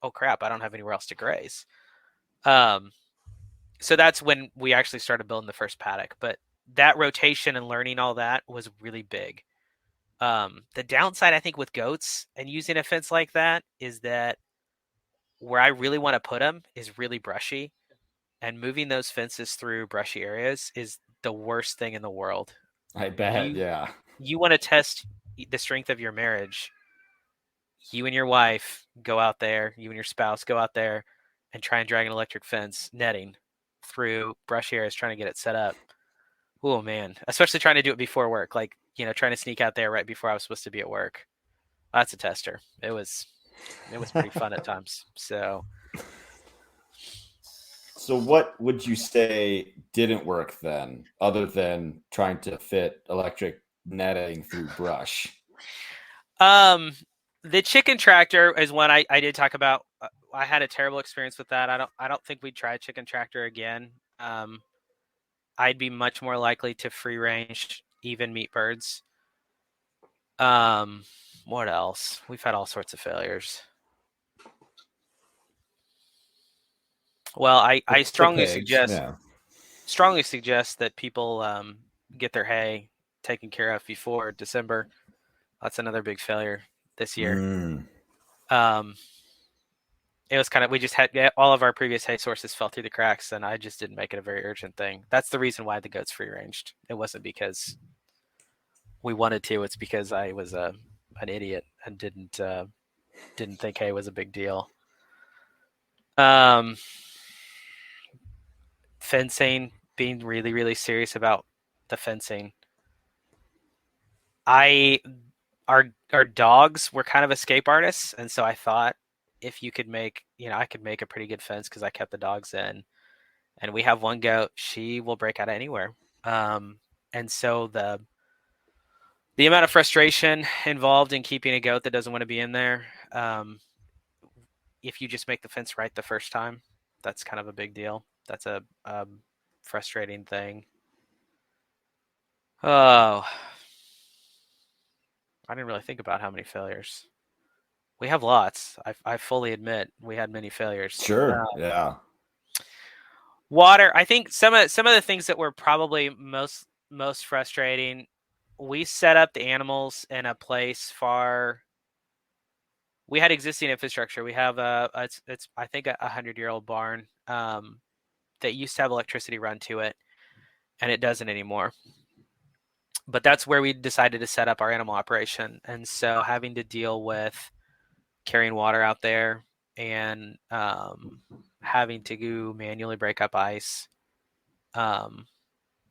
oh crap, I don't have anywhere else to graze. Um, so that's when we actually started building the first paddock. But that rotation and learning all that was really big. The downside, I think, with goats and using a fence like that is that where I really want to put them is really brushy, and moving those fences through brushy areas is the worst thing in the world.
I bet,
You
yeah.
you want to test the strength of your marriage. You and your wife go out there, you and your spouse go out there and try and drag an electric fence netting through brushy areas trying to get it set up. Oh man, especially trying to do it before work, like, trying to sneak out there right before I was supposed to be at work. That's a tester. It was pretty fun at times. So,
So what would you say didn't work then, other than trying to fit electric netting through brush?
um, the chicken tractor is one I did talk about. I had a terrible experience with that. I don't think we'd try a chicken tractor again. I'd be much more likely to free range even meat birds. Um, what else? We've had all sorts of failures. Well, I
The
strongly
pigs,
suggest
yeah.
that people get their hay taken care of before December. That's another big failure this year.
Mm,
Um, it was kind of we just had all of our previous hay sources fell through the cracks, and I just didn't make it a very urgent thing. That's the reason why the goats free ranged. It wasn't because we wanted to. It's because I was an idiot and didn't think hay was a big deal. Um, fencing, being really really serious about the fencing. I our dogs were kind of escape artists, and so I thought if you could make, I could make a pretty good fence because I kept the dogs in, and we have one goat. She will break out of anywhere, and so the amount of frustration involved in keeping a goat that doesn't want to be in there. If you just make the fence right the first time, that's kind of a big deal. That's a frustrating thing. Oh, I didn't really think about how many failures. We have lots. I fully admit we had many failures.
sure, yeah.
Water. I think some of the things that were probably most frustrating. We set up the animals in a place far. We had existing infrastructure. We have it's I think a 100-year-old barn that used to have electricity run to it, and it doesn't anymore. But that's where we decided to set up our animal operation, and so having to deal with carrying water out there and having to go manually break up ice. Um,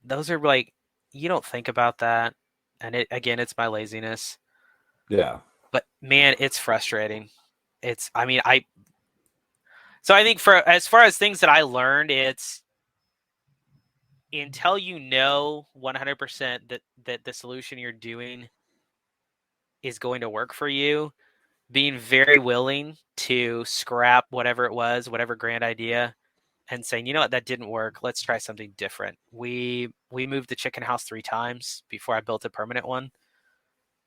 those are like you don't think about that, and it's my laziness.
Yeah.
But man, it's frustrating. I mean, I think for as far as things that I learned, it's until 100% that the solution you're doing is going to work for you, being very willing to scrap whatever it was, whatever grand idea, and saying, you know what, that didn't work. Let's try something different. We moved the chicken house 3 times before I built a permanent one.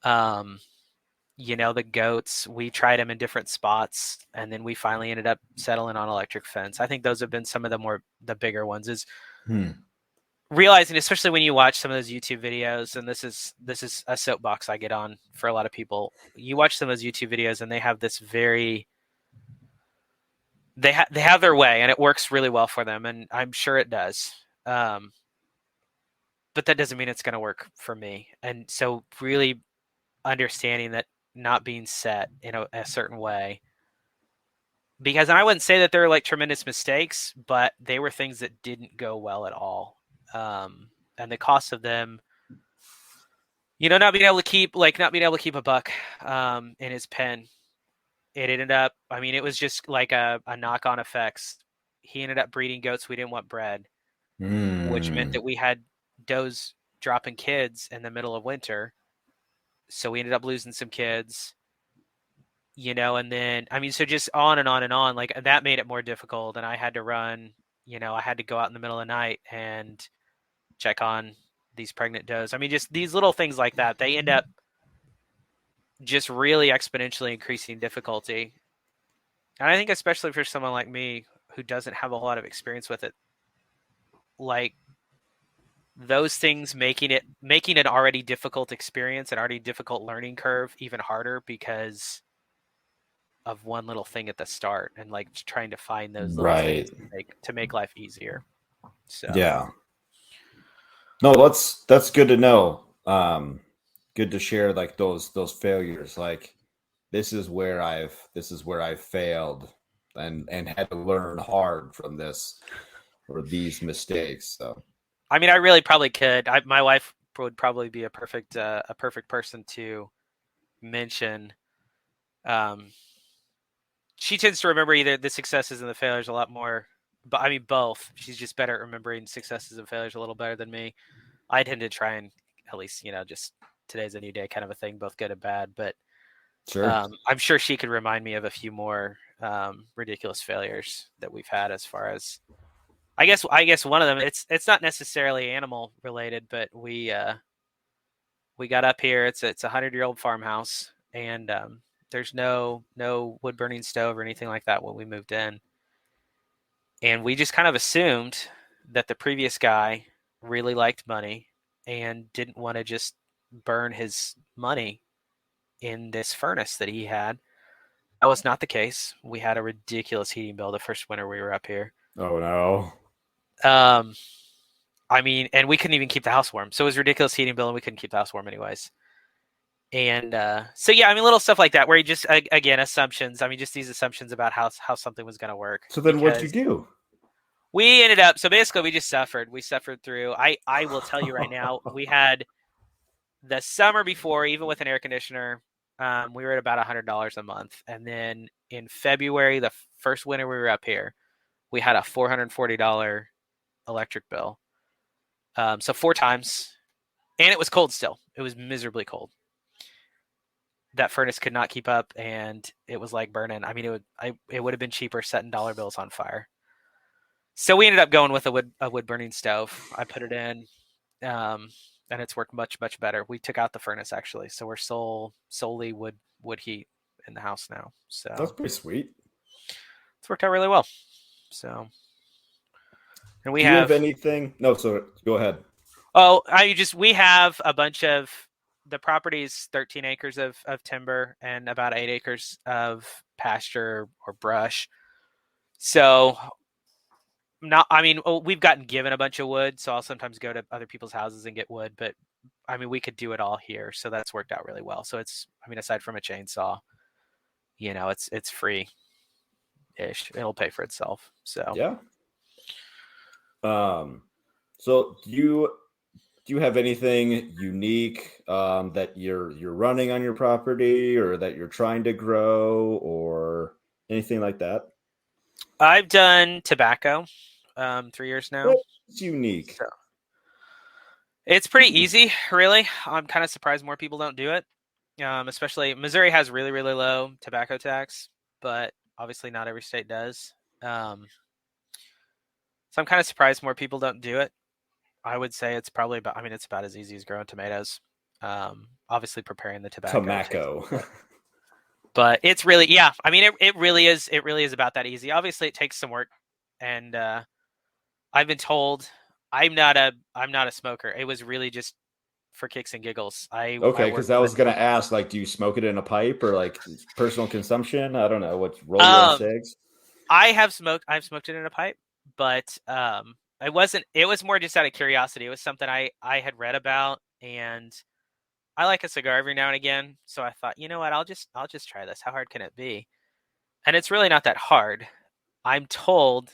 Um, the goats, we tried them in different spots, and then we finally ended up settling on electric fence. I think those have been some of the bigger ones. Is
Hmm.
realizing, especially when you watch some of those YouTube videos, and this is a soapbox I get on for a lot of people. You watch some of those YouTube videos, and they have this very they have their way, and it works really well for them, and I'm sure it does. Um, but that doesn't mean it's going to work for me. And so, really understanding that not being set in a certain way, because I wouldn't say that they're like tremendous mistakes, but they were things that didn't go well at all. And the cost of them, not being able to keep a buck in his pen, it ended up, I mean, it was just like a knock on effects. He ended up breeding goats we didn't want bred, which meant
Mm.
that we had does dropping kids in the middle of winter. So we ended up losing some kids, and then, I mean, so just on and on and on, like that made it more difficult. And I had to run, I had to go out in the middle of the night and check on these pregnant does. I mean, just these little things like that, they end up just really exponentially increasing difficulty. And I think especially for someone like me who doesn't have a whole lot of experience with it, like those things making an already difficult experience, an already difficult learning curve even harder because of one little thing at the start, and like trying to find those little things
Right.
to make life easier. So
Yeah. No, that's good to know. Good to share like those failures. Like this is where I've failed and had to learn hard from this or these mistakes. So
I mean, I really probably could. My wife would probably be a perfect person to mention. Um, she tends to remember either the successes and the failures a lot more, but I mean both. She's just better at remembering successes and failures a little better than me. I tend to try and at least just today's a new day kind of a thing, both good and bad. But
sure.
I'm sure she could remind me of a few more ridiculous failures that we've had. As far as I guess one of them, it's not necessarily animal related, but we got up here. It's a 100-year-old farmhouse, and there's no wood burning stove or anything like that when we moved in, and we just kind of assumed that the previous guy really liked money and didn't want to just burn his money in this furnace that he had. That was not the case. We had a ridiculous heating bill the first winter we were up here.
Oh no.
Um, I mean, and we couldn't even keep the house warm. So it was a ridiculous heating bill, and we couldn't keep the house warm anyways. And so yeah, I mean, little stuff like that where you just again assumptions. I mean, just these assumptions about how something was going to work,
So then what'd you
because
do?
we ended up. So basically, we just suffered. We suffered through. I will tell you right now, we had the summer before, even with an air conditioner, we were at about $100 a month, and then in February, the first winter we were up here, we had a $440 electric bill. So 4 times, and it was cold still. It was miserably cold. That furnace could not keep up, and it was like burning. I mean, it would have been cheaper setting dollar bills on fire. So we ended up going with a wood burning stove. I put it in, and it's worked much better. We took out the furnace actually, so we're solely wood heat in the house now.
That's
So
pretty sweet.
it's worked out really well. So, and we
Do you have
have
anything? No, so go ahead.
we have a bunch of the property's 13 acres of timber and about 8 acres of pasture or brush. So not, I mean, we've gotten given a bunch of wood, so I'll sometimes go to other people's houses and get wood, but I mean, we could do it all here, so that's worked out really well. So it's, I mean, aside from a chainsaw, it's free ish. It'll pay for itself. So
Yeah. Um, so do you have anything unique that you're running on your property or that you're trying to grow or anything like that?
I've done tobacco 3 years now.
What's unique?
So it's pretty easy, really. I'm kind of surprised more people don't do it. Especially Missouri has really, really low tobacco tax, but obviously not every state does. So I'm kind of surprised more people don't do it. I would say it's probably about, I mean, it's about as easy as growing tomatoes. Obviously preparing the tobacco takes a
Tobacco.
little bit, but it's really, yeah, I mean, it really is about that easy. Obviously it takes some work, and I've been told I'm not a smoker. It was really just for kicks and giggles. I
Okay, because
worked
I
with
was gonna ask, like, do you smoke it in a pipe or like personal consumption? I don't know. What roll your own
um
cigs?
I've smoked it in a pipe, but it wasn't it was more just out of curiosity. It was something I had read about, and I like a cigar every now and again, so I thought, you know what, I'll just try this. How hard can it be? And it's really not that hard. I'm told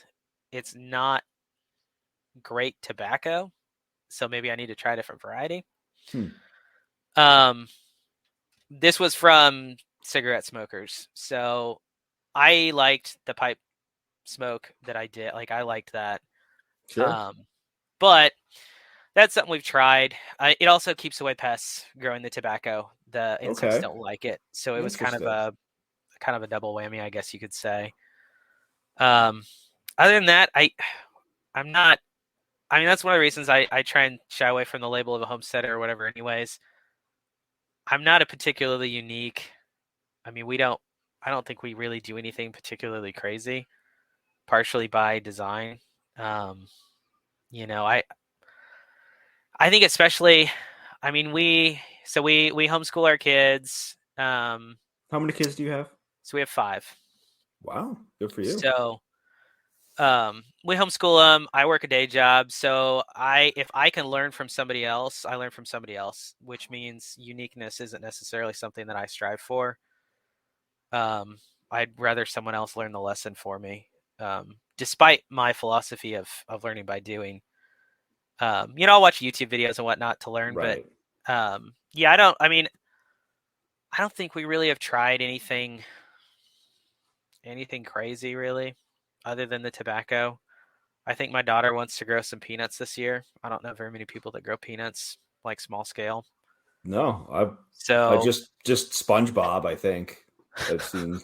it's not great tobacco, so maybe I need to try a different variety.
Hmm.
Um, this was from cigarette smokers, so I liked the pipe smoke that I did. Like I liked that.
Sure.
Um, but that's something we've tried. It also keeps away pests growing the tobacco. The insects
Okay.
don't like it, so it was
Interesting.
kind of a double whammy, I guess you could say. Um, other than that, I'm not. I mean, that's one of the reasons I try and shy away from the label of a homesteader or whatever. Anyways, I'm not a particularly unique. I mean, we don't. I don't think we really do anything particularly crazy. Partially by design. Um, you know, I think especially. I mean, we homeschool our kids.
How many kids do you have?
So we have five.
Wow, good for you.
So we homeschool them. I work a day job, so I if I can learn from somebody else, I learn from somebody else, which means uniqueness isn't necessarily something that I strive for. um, I'd rather someone else learn the lesson for me, despite my philosophy of learning by doing. I'll watch YouTube videos and whatnot to learn, but
Right.
yeah, I don't think we really have tried anything crazy really, other than the tobacco. I think my daughter wants to grow some peanuts this year. I don't know very many people that grow peanuts like small scale.
No, I
So,
just SpongeBob, I think. I've seen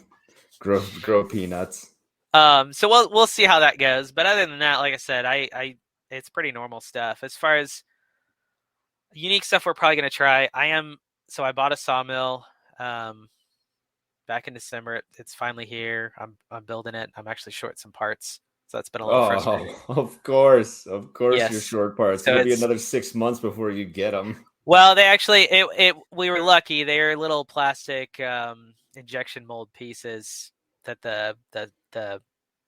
grow peanuts.
so we'll see how that goes. But other than that, like I said, I it's pretty normal stuff. As far as unique stuff, we're probably gonna try. So I bought a sawmill um, back in December. It's finally here. I'm building it. I'm actually short some parts, so that's been a little frustrating.
Oh, of course, your
Yes.
short parts.
So
It'll be
it's
another 6 months before you get them.
Well, they actually it we were lucky. They're little plastic injection mold pieces that the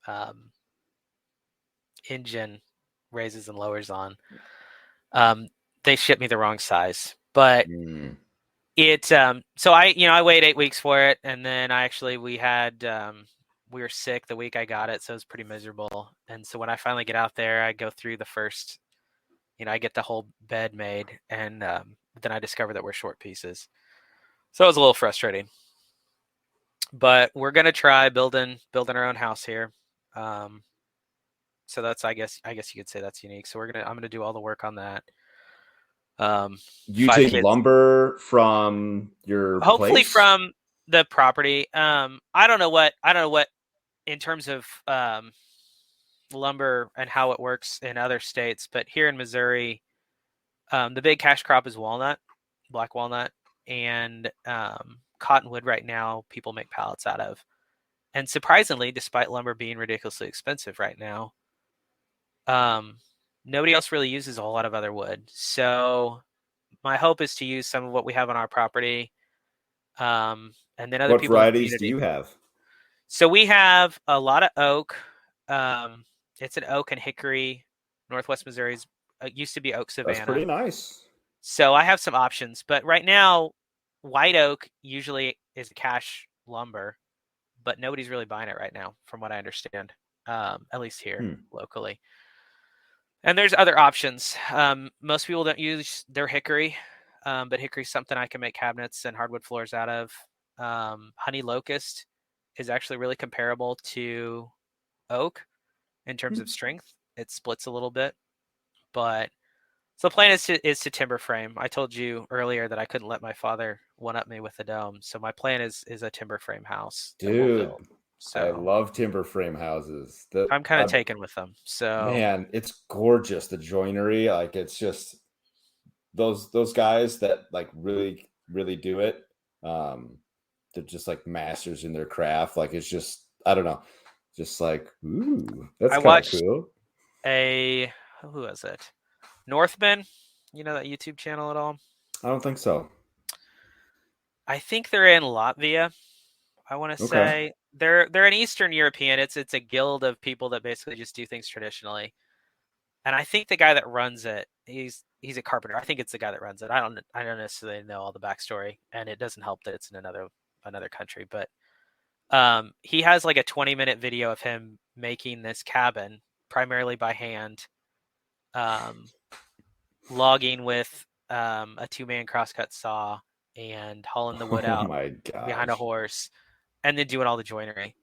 um, engine raises and lowers on. Um, they shipped me the wrong size, but
Mm.
so I waited 8 weeks for it, and then we were sick the week I got it, so it was pretty miserable. And so when I finally get out there, I go through the first, I get the whole bed made, and then I discover that we're short pieces. So it was a little frustrating, but we're gonna try building our own house here. Um, so that's I guess you could say that's unique. So I'm gonna do all the work on that.
You
Five
take
kids,
lumber from your
hopefully
place?
from the property. I don't know what in terms of lumber and how it works in other states, but here in Missouri, the big cash crop is walnut, black walnut, and cottonwood. Right now, people make pallets out of. And surprisingly, despite lumber being ridiculously expensive right now, um, nobody else really uses a whole lot of other wood. So my hope is to use some of what we have on our property, and then other
What
people in the
varieties do
community.
you have?
So we have a lot of oak. Um, it's an oak and hickory. Northwest Missouri's it used to be oak
That's
savanna.
pretty nice.
So I have some options, but right now, white oak usually is a cash lumber, but nobody's really buying it right now, from what I understand, at least here
Hmm.
locally. And there's other options. Most people don't use their hickory, but hickory is something I can make cabinets and hardwood floors out of. Honey locust is actually really comparable to oak in terms of strength. It splits a little bit, but so the plan is to timber frame. I told you earlier that I couldn't let my father one up me with a dome, so my plan is a timber frame house that we'll
Dude,
build.
I
So
love timber frame houses. The
I'm kind of taken with them. So
Man, it's gorgeous. The joinery, like it's just those guys that like really do it. Um, they're just like masters in their craft. Like it's just I don't know, just like ooh, that's
I
kind of
watched
cool.
a who was it? Northman, you know that YouTube channel at all?
I don't think so.
I think they're in Latvia. I want to
Okay.
say they're an Eastern European. It's a guild of people that basically just do things traditionally. And I think the guy that runs it, he's a carpenter. I think it's the guy that runs it. I don't necessarily know all the backstory, and it doesn't help that it's in another country. But he has like a 20-minute video of him making this cabin primarily by hand, um, logging with a 2-man crosscut saw and hauling the wood
Oh
out
my
behind a
gosh.
horse, and then doing all the joinery.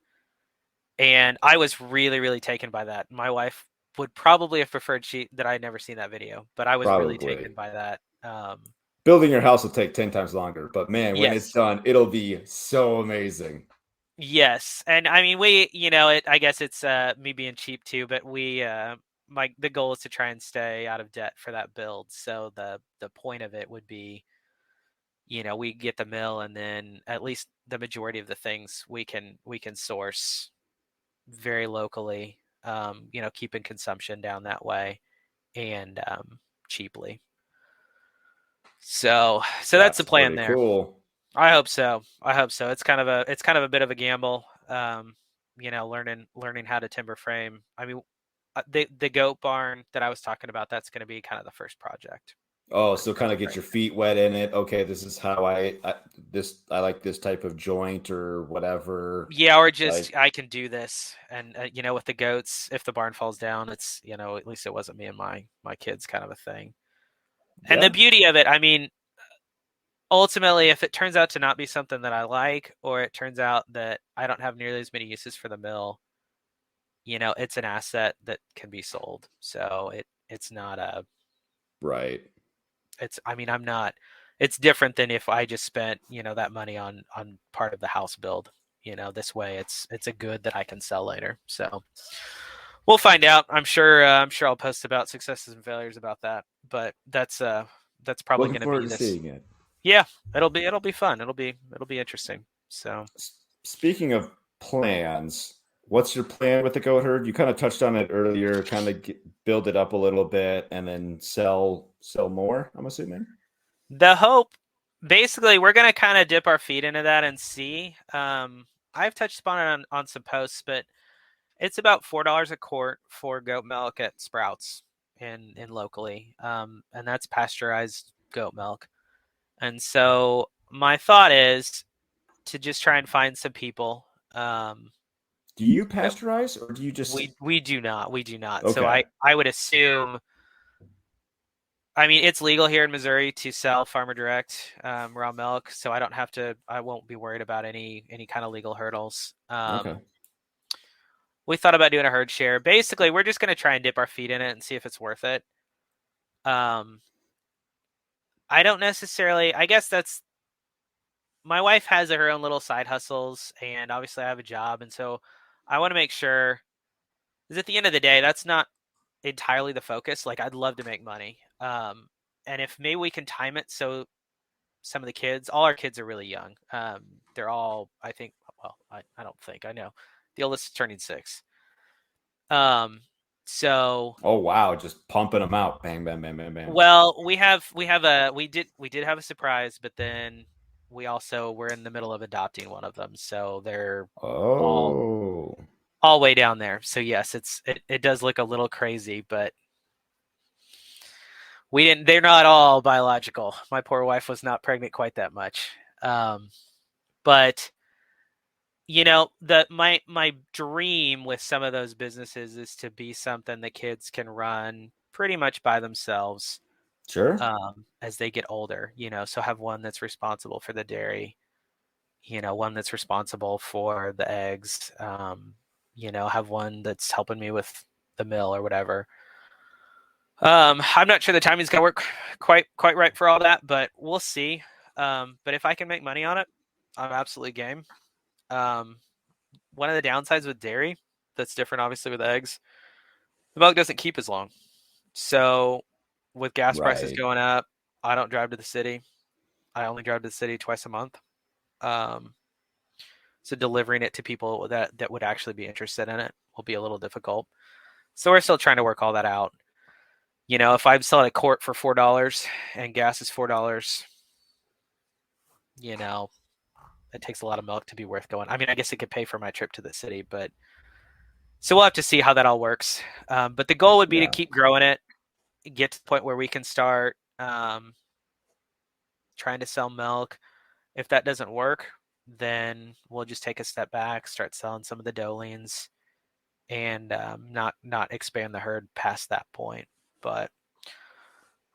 And I was really, really taken by that. My wife would probably have preferred that I had never seen that video, but I was really
Probably.
taken by that.
Building your house will take 10 times longer, but man, when it's
Yes,
done, it'll be so amazing.
yes, and I mean, I guess it's me being cheap too, but the goal is to try and stay out of debt for that build. So the point of it would be, we get the mill, and then at least the majority of the things we can source very locally. Keeping consumption down that way, and cheaply. So that's the
That's
plan
pretty
there.
cool.
I hope so. I hope so. It's kind of a bit of a gamble. Learning how to timber frame. I mean, the goat barn that I was talking about, that's going to be kind of the first project.
Oh,
With
so kind
timber
of get
frame.
your feet wet in it. Okay, this is how I like this type of joint or whatever.
Yeah, or
Like,
just I can do this, and with the goats, if the barn falls down, it's at least it wasn't me and my kids kind of a thing. And the
yeah,
beauty of it, I mean, ultimately, if it turns out to not be something that I like, or it turns out that I don't have nearly as many uses for the mill, it's an asset that can be sold. So it's not a
right.
it's I mean, I'm not it's different than if I just spent, that money on part of the house build. This way it's a good that I can sell later. So we'll find out. I'm sure I'll post about successes and failures about that. But that's probably
Looking
going to
forward
be
to
this.
seeing it.
Yeah, it'll be fun. It'll be interesting. So
Speaking of plans, what's your plan with the goat herd? You kind of touched on it earlier, kind of build it up a little bit and then sell more, I'm assuming.
the hope, basically, we're gonna kind of dip our feet into that and see. I've touched upon it on some posts, but it's about $4 a quart for goat milk at Sprouts in locally, and that's pasteurized goat milk. And so my thought is to just try and find some people.
Do you
That
pasteurize or do you just
we do not. So I
okay?
I would assume. I mean, it's legal here in Missouri to sell farmer direct raw milk, so I don't have to. I won't be worried about any kind of legal hurdles.
Okay.
We thought about doing a herd share. Basically, we're just going to try and dip our feet in it and see if it's worth it. Um, I don't necessarily. I guess that's my wife has her own little side hustles, and obviously I have a job, and so I want to make sure. Because at the end of the day, that's not entirely the focus. Like, I'd love to make money, and if maybe we can time it so some of the kids, all our kids are really young. They're all, I think, well, I don't think, I know. The oldest is turning 6. Um, so,
Oh wow, just pumping them out. Bang, bang, bang, bang, bang.
well, we did have a surprise, but then we also were in the middle of adopting one of them, so they're all
Oh.
all way down there. So yes, it does look a little crazy, but they're not all biological. My poor wife was not pregnant quite that much. Um, but my dream with some of those businesses is to be something that kids can run pretty much by themselves,
Sure.
as they get older. So have one that's responsible for the dairy, one that's responsible for the eggs, have one that's helping me with the mill or whatever. I'm not sure the timing's gonna work quite right for all that, but we'll see. But if I can make money on it, I'm absolutely game. Um, One of the downsides with dairy that's different, obviously, with eggs, the milk doesn't keep as long. So with gas prices
Right.
going up, I don't drive to the city. I only drive to the city twice a month. Um, so delivering it to people that would actually be interested in it will be a little difficult. So we're still trying to work all that out. If I'm selling a quart for $4 and gas is $4, you know, it takes a lot of milk to be worth going. I mean, I guess it could pay for my trip to the city, but so we'll have to see how that all works. But the goal would be to
Yeah,
keep growing it, get to the point where we can start trying to sell milk. If that doesn't work, then we'll just take a step back, start selling some of the doleans, and not expand the herd past that point. But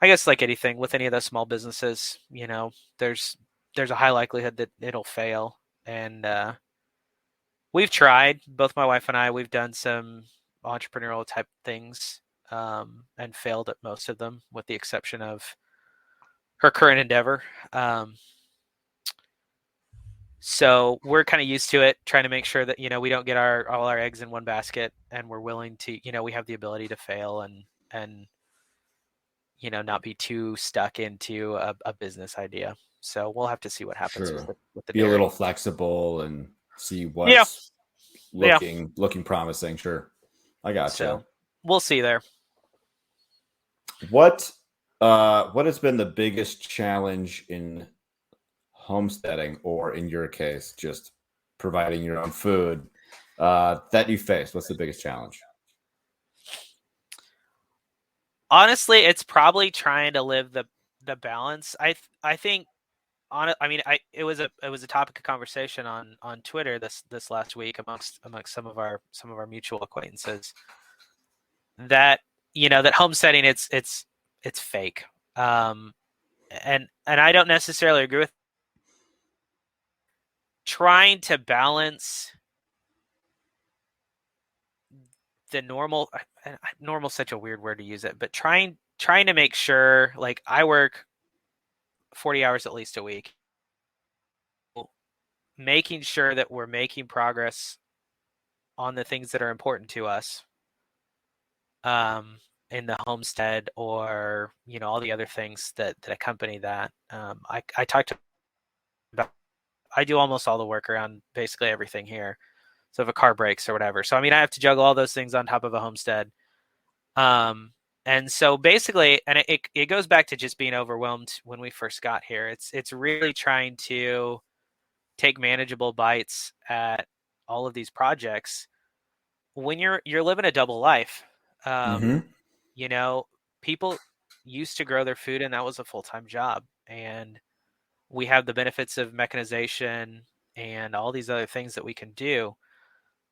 I guess like anything with any of those small businesses, there's a high likelihood that it'll fail. And we've tried, both my wife and I, we've done some entrepreneurial type things and failed at most of them, with the exception of her current endeavor. So we're kind of used to it, trying to make sure that we don't get all our eggs in one basket, and we're willing to, we have the ability to fail and not be too stuck into a business idea. So we'll have to see what happens with
sure.
the
Be a little
dairy.
flexible and see
Yeah,
what's
yeah.
looking promising. Sure, I gotcha.
So we'll see there.
What what has been the biggest challenge in homesteading, or in your case, just providing your own food that you faced? What's the biggest challenge?
Honestly, it's probably trying to live the balance. I think I mean, it was a topic of conversation on Twitter this last week amongst some of our mutual acquaintances, that that homesteading, it's fake. Um, and I don't necessarily agree with trying to balance the normal, such a weird word to use it, but trying to make sure, like, I work 40 hours at least a week, making sure that we're making progress on the things that are important to us, um, in the homestead, or all the other things that accompany that. I talked about, I do almost all the work around basically everything here. So if a car breaks or whatever, so I mean, I have to juggle all those things on top of a homestead. Um, and so basically, and it goes back to just being overwhelmed when we first got here. It's really trying to take manageable bites at all of these projects when you're living a double life. Um,
Mm-hmm.
you know, People used to grow their food, and that was a full-time job. And we have the benefits of mechanization and all these other things that we can do.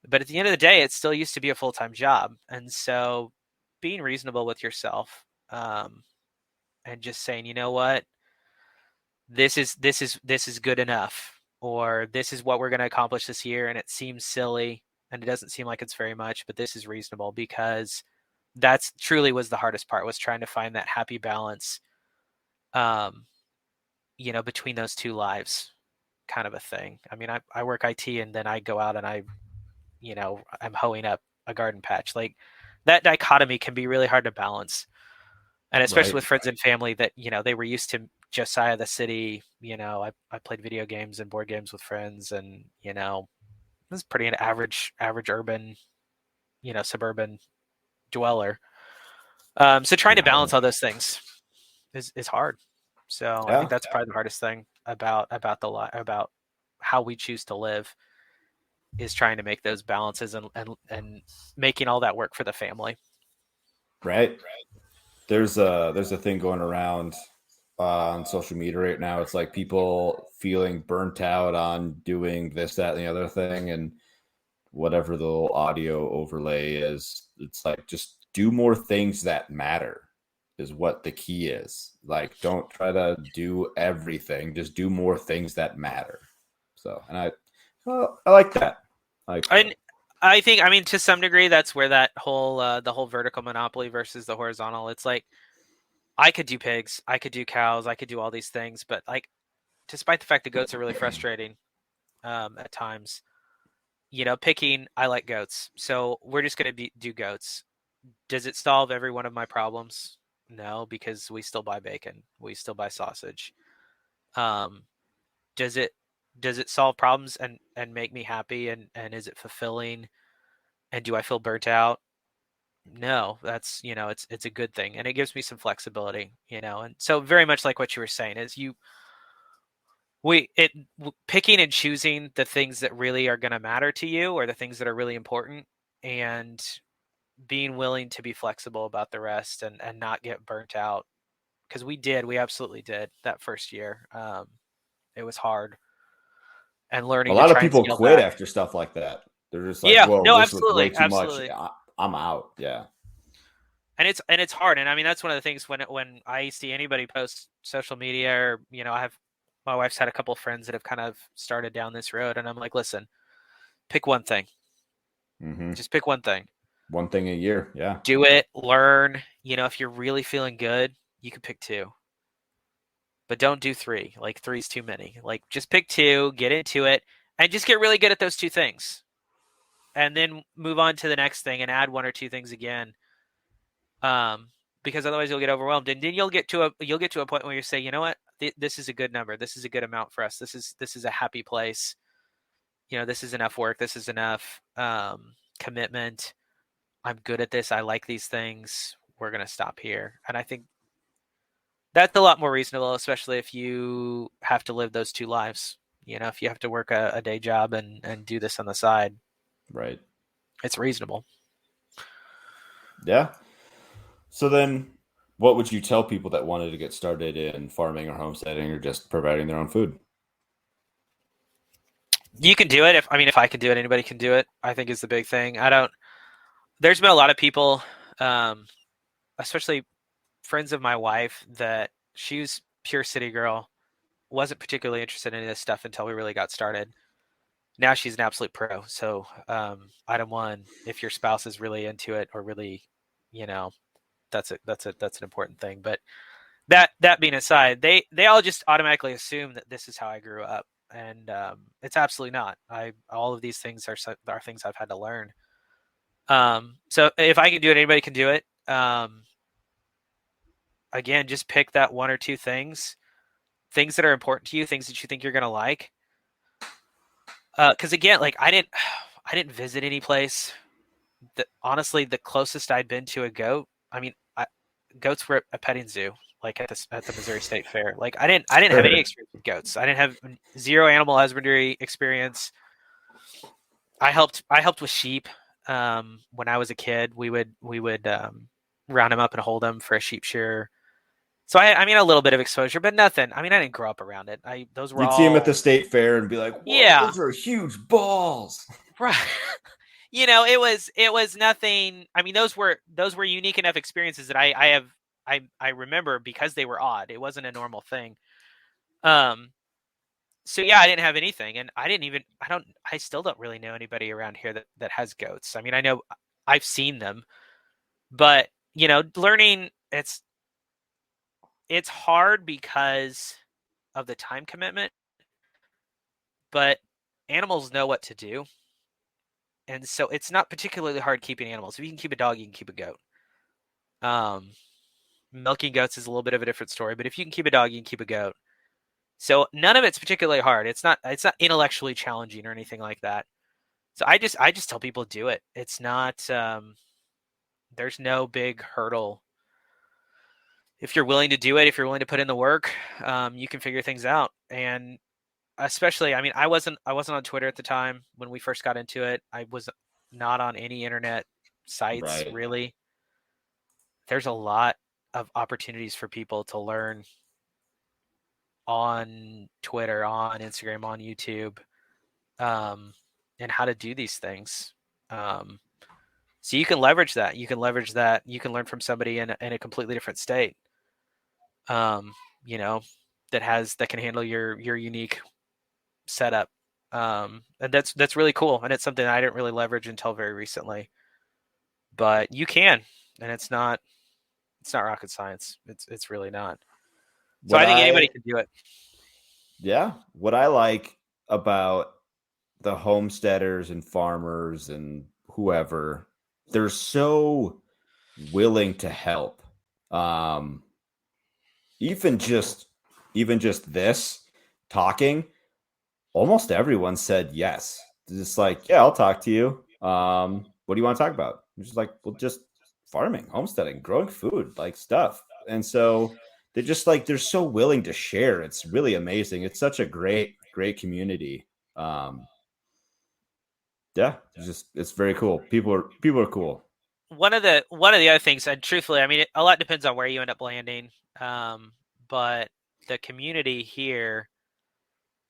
But at the end of the day, it still used to be a full-time job. And so being reasonable with yourself, and just saying, you know what, this is good enough, or this is what we're going to accomplish this year, and it seems silly, and it doesn't seem like it's very much, but this is reasonable, because that's truly was the hardest part, was trying to find that happy balance, um, between those two lives, kind of a thing. I mean, I work IT, and then I go out and I'm hoeing up a garden patch. Like, that dichotomy can be really hard to balance. And especially
Right.
with friends and family that, they were used to Josiah the city. I played video games and board games with friends, and, this is pretty an average urban, suburban dweller. So trying to
Right.
balance all those things is hard. So I think
Yeah.
that's probably the hardest thing about how we choose to live, is trying to make those balances, and making all that work for the family.
Right. There's a thing going around on social media right now. It's like people feeling burnt out on doing this, that, and the other thing, and whatever the little audio overlay is. It's like, just do more things that matter is what the key is. Like, don't try to do everything. Just do more things that matter. So, and I like that. I like that.
And I think, I mean, to some degree, that's where that whole the whole vertical monopoly versus the horizontal. It's like, I could do pigs, I could do cows, I could do all these things, but, like, despite the fact that goats are really frustrating, at times, picking, I like goats, so we're just going to do goats. Does it solve every one of my problems? No, because we still buy bacon, we still buy sausage. Um, does it solve problems and make me happy, and is it fulfilling? And do I feel burnt out? no, that's, it's a good thing, and it gives me some flexibility, and so very much like what you were saying is picking and choosing the things that really are going to matter to you, or the things that are really important, and being willing to be flexible about the rest, and not get burnt out, because we absolutely did that first year. It was hard, and
A
learning to
lot of
try and
people
scale
quit
back.
after stuff like that. They're just like,
Yeah,
"Whoa,
no,
this was way
absolutely,
too much.
absolutely.
I'm out." Yeah,
And it's hard, and I mean that's one of the things when I see anybody post social media, or I have my wife's had a couple of friends that have kind of started down this road, and I'm like, listen, pick one thing, just pick one thing,
one thing a year. Yeah,
do it, learn. If you're really feeling good, you can pick two, but don't do three. Like, three's too many. Like, just pick two, get into it, and just get really good at those two things, and then move on to the next thing and add one or two things again. um, because otherwise you'll get overwhelmed, and then you'll get to a point where you say, you know what, this is a good number, this is a good amount for us, this is a happy place, this is enough work, this is enough commitment, I'm good at this, I like these things, we're going to stop here. And I think that's a lot more reasonable, especially if you have to live those two lives. If you have to work a day job and do this on the side,
right.
it's reasonable.
Yeah. So then, what would you tell people that wanted to get started in farming or homesteading or just providing their own food?
You can do it. If I can do it, anybody can do it, I think, is the big thing. I don't There's been a lot of people, um, especially friends of my wife, that she was pure city girl, wasn't particularly interested in any of this stuff until we really got started. Now she's an absolute pro. So, item one, if your spouse is really into it, or really, you know, that's an important thing. But that being aside, they all just automatically assume that this is how I grew up, and it's absolutely not. I All of these things are things I've had to learn. So if I can do it, anybody can do it. Again, just pick that one or two things that are important to you, things that you think you're gonna like. Because again, like I didn't visit any place that, honestly, the closest I'd been to a goat. I mean, goats were at a petting zoo, like at the Missouri State Fair. Like I didn't have any
Sure.
experience with goats. I didn't have zero animal husbandry experience. I helped with sheep. When I was a kid, we would round them up and hold them for a sheep shear. So I mean, a little bit of exposure, but nothing. I mean, I didn't grow up around it. I Those were
You'd see them at the
all,
state fair and be like, "Whoa,
yeah,
those are huge balls."
right. It was nothing. I mean, those were unique enough experiences that I remember, because they were odd. It wasn't a normal thing. Um, so yeah, I didn't have anything, and I still don't really know anybody around here that has goats. I mean, I know I've seen them, but learning, it's hard because of the time commitment, but animals know what to do. And so it's not particularly hard keeping animals. If you can keep a dog, you can keep a goat. Um, Milking goats is a little bit of a different story, but if you can keep a dog, you can keep a goat. So none of it's particularly hard. It's not intellectually challenging or anything like that. So I just tell people, do it. It's not there's no big hurdle. If you're willing to do it, if you're willing to put in the work, you can figure things out. And especially, I mean, I wasn't on Twitter at the time when we first got into it. I was not on any internet sites,
Right.
really. There's a lot of opportunities for people to learn on Twitter, on Instagram, on YouTube, um, and how to do these things. Um, so you can leverage that. You can leverage that. You can learn from somebody in a completely different state. Um, you know, that can handle your unique setup. And that's really cool. And it's something I didn't really leverage until very recently. But you can, and it's not rocket science. It's really not. So
What
I think anybody
I
can do it.
Yeah, what I like about the homesteaders and farmers and whoever, they're so willing to help. Um, even just even just this talking, almost everyone said yes. Just like, yeah, I'll talk to you. What do you want to talk about? I'm just like, well, just farming, homesteading, growing food, like stuff. And so they're just like they're so willing to share. It's really amazing. It's such a great community. Um, yeah, it's very cool. People are cool.
One of the other things, and truthfully, I mean, a lot depends on where you end up landing. But the community here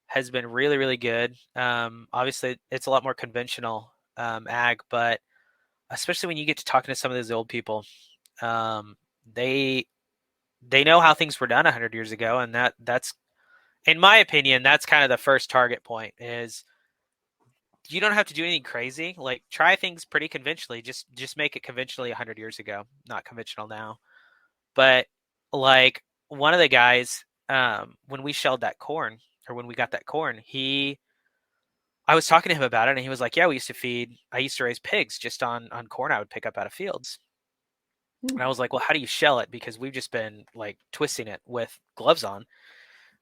has been really, really good. Obviously, it's a lot more conventional ag, but especially when you get to talking to some of those old people, um, they they know how things were done 100 years ago, and that's, in my opinion, that's kind of the first target point. Is you don't have to do anything crazy. Like try things pretty conventionally. Just make it conventionally 100 years ago, not conventional now. But like one of the guys, when we shelled that corn or when we got that corn, I was talking to him about it, and he was like, "Yeah, I used to raise pigs just on corn I would pick up out of fields." And I was like, "Well, how do you shell it? Because we've just been like twisting it with gloves on."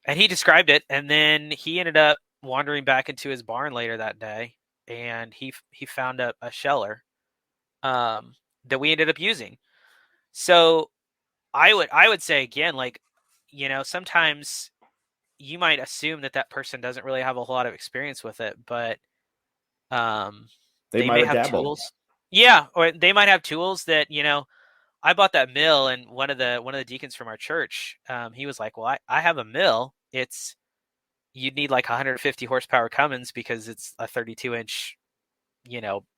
And he described it, and then he ended up wandering back into his barn later that day, and he found a sheller that we ended up using. So I would say again, like, sometimes you might assume that person doesn't really have a whole lot of experience with it, but um,
They
they
might
may
have
have
dabbled.
tools. Yeah, or they might have tools that I bought that mill, and one of the deacons from our church, he was like, "Well, I have a mill. You'd need like 150 horsepower Cummins because it's a 32-inch,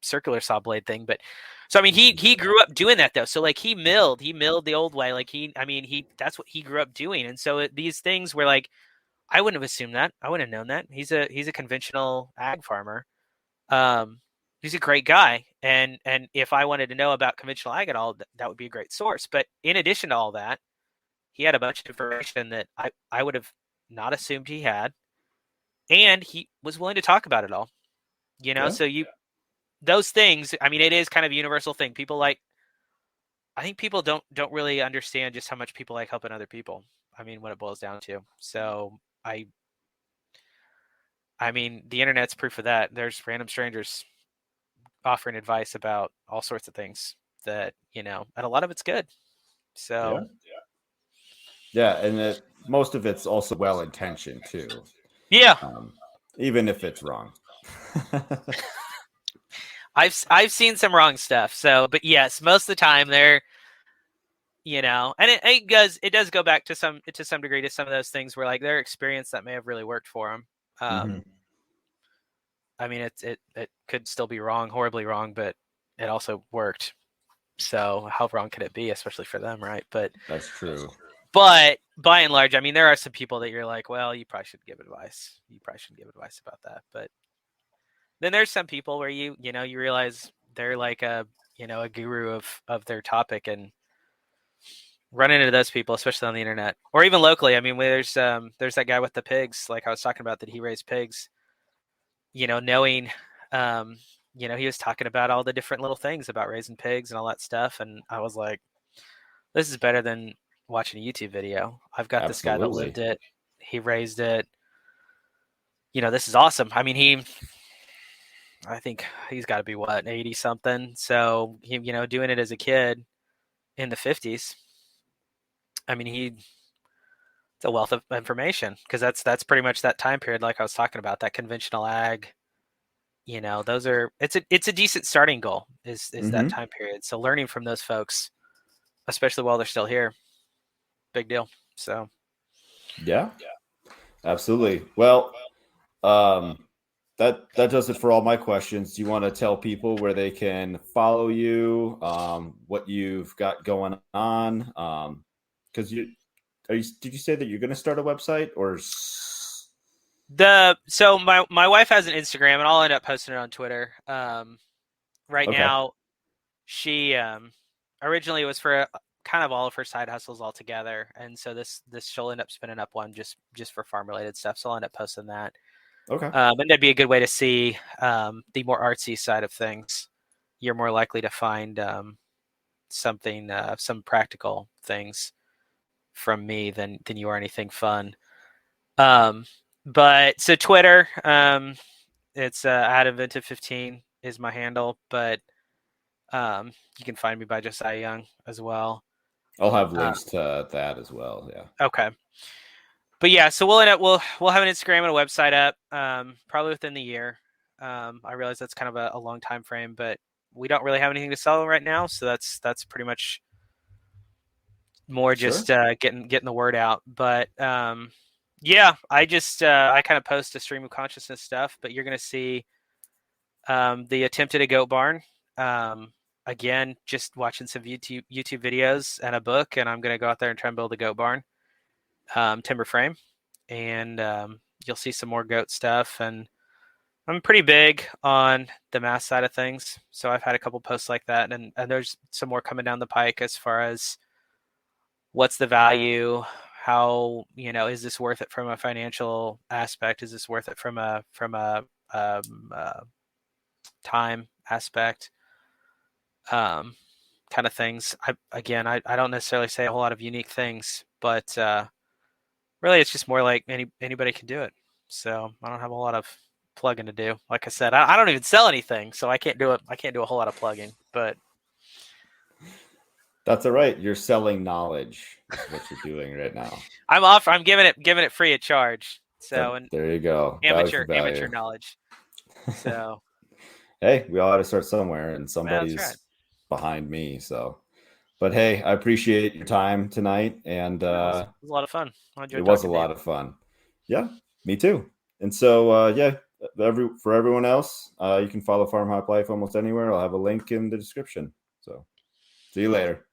circular saw blade thing." But so I mean, he grew up doing that though. So like he milled the old way. Like that's what he grew up doing. And so these things were like, I wouldn't have assumed that. I wouldn't have known that. He's a conventional ag farmer. Um, he's a great guy, and if I wanted to know about conventional ag at all, that would be a great source. But in addition to all that, he had a bunch of information that I would have not assumed he had, and he was willing to talk about it all.
Yeah.
So those things. I mean, it is kind of a universal thing. People like. I think people don't really understand just how much people like helping other people. I mean, when it boils down to. So I mean, the internet's proof of that. There's random strangers offering advice about all sorts of things that, and a lot of it's good.
Yeah.
So,
Yeah, and most of it's also well intentioned too,
yeah,
um, even if it's wrong.
I've seen some wrong stuff. So, but yes, most of the time they're, and it does go back to some degree to some of those things where like their experience that may have really worked for them.
Hmm.
I mean, it could still be wrong, horribly wrong, but it also worked. So how wrong could it be, especially for them, right? But
That's true.
by and large, I mean, there are some people that you're like, well, you probably should give advice. You probably shouldn't give advice about that. But then there's some people where you realize they're like a guru of their topic, and run into those people, especially on the internet or even locally. I mean, there's that guy with the pigs, like I was talking about, that he raised pigs. Knowing, um, he was talking about all the different little things about raising pigs and all that stuff, and I was like, this is better than watching a YouTube video. I've got this guy that lived
Absolutely.
it. He raised it. This is awesome. I mean, I think he's got to be what, 80 something. So he, doing it as a kid in the 50s. I mean, it's a wealth of information because that's pretty much that time period, like I was talking about, that conventional ag. Those are it's a decent starting goal is that
Hmm.
time period. So learning from those folks, especially while they're still here, big deal. So
Yeah, absolutely. Well, um, that does it for all my questions. Do you want to tell people where they can follow you, what you've got going on? Because did you say that you're going to start a website or?
my wife has an Instagram, and I'll end up posting it on Twitter. Right
Okay.
now, she originally it was for kind of all of her side hustles all together, and so this she'll end up spinning up one just for farm related stuff. So I'll end up posting that.
Okay.
And that'd be a good way to see the more artsy side of things. You're more likely to find some practical things from me than you are anything fun. Um, but so Twitter, it's at Inventive 15 is my handle, but You can find me by Josiah Young as well.
I'll have
Uh,
links to that as well. Yeah.
okay. But yeah, so we'll end up we'll have an Instagram and a website up probably within the year. I realize that's kind of a long time frame, but we don't really have anything to sell right now, so that's pretty much more
Sure.
just getting the word out. But yeah, I kind of post a stream of consciousness stuff, but you're gonna see the attempt at a goat barn. Again, just watching some YouTube videos and a book, and I'm gonna go out there and try and build a goat barn, timber frame, and you'll see some more goat stuff. And I'm pretty big on the math side of things, so I've had a couple posts like that, and there's some more coming down the pike as far as what's the value, how is this worth it from a financial aspect, is this worth it from a time aspect, um, kind of things. I don't necessarily say a whole lot of unique things, but really it's just more like anybody can do it. So I don't have a lot of plugging to do. Like I said, I don't even sell anything, so I can't do it. I can't do a whole lot of plugging. But
That's all right. You're selling knowledge is what you're doing right now.
I'm giving it free of charge. So, and
There you go. That was the
amateur
value.
knowledge. So
Hey, we all had to start somewhere, and
yeah, that's right.
somebody's behind me. So, but hey, I appreciate your time tonight, and
No, it was a lot of fun. I
it
enjoyed
was a
talking to you.
lot of fun. Yeah, me too. And so, yeah, for everyone else, you can follow Farm Hop Life almost anywhere. I'll have a link in the description. So, see you later.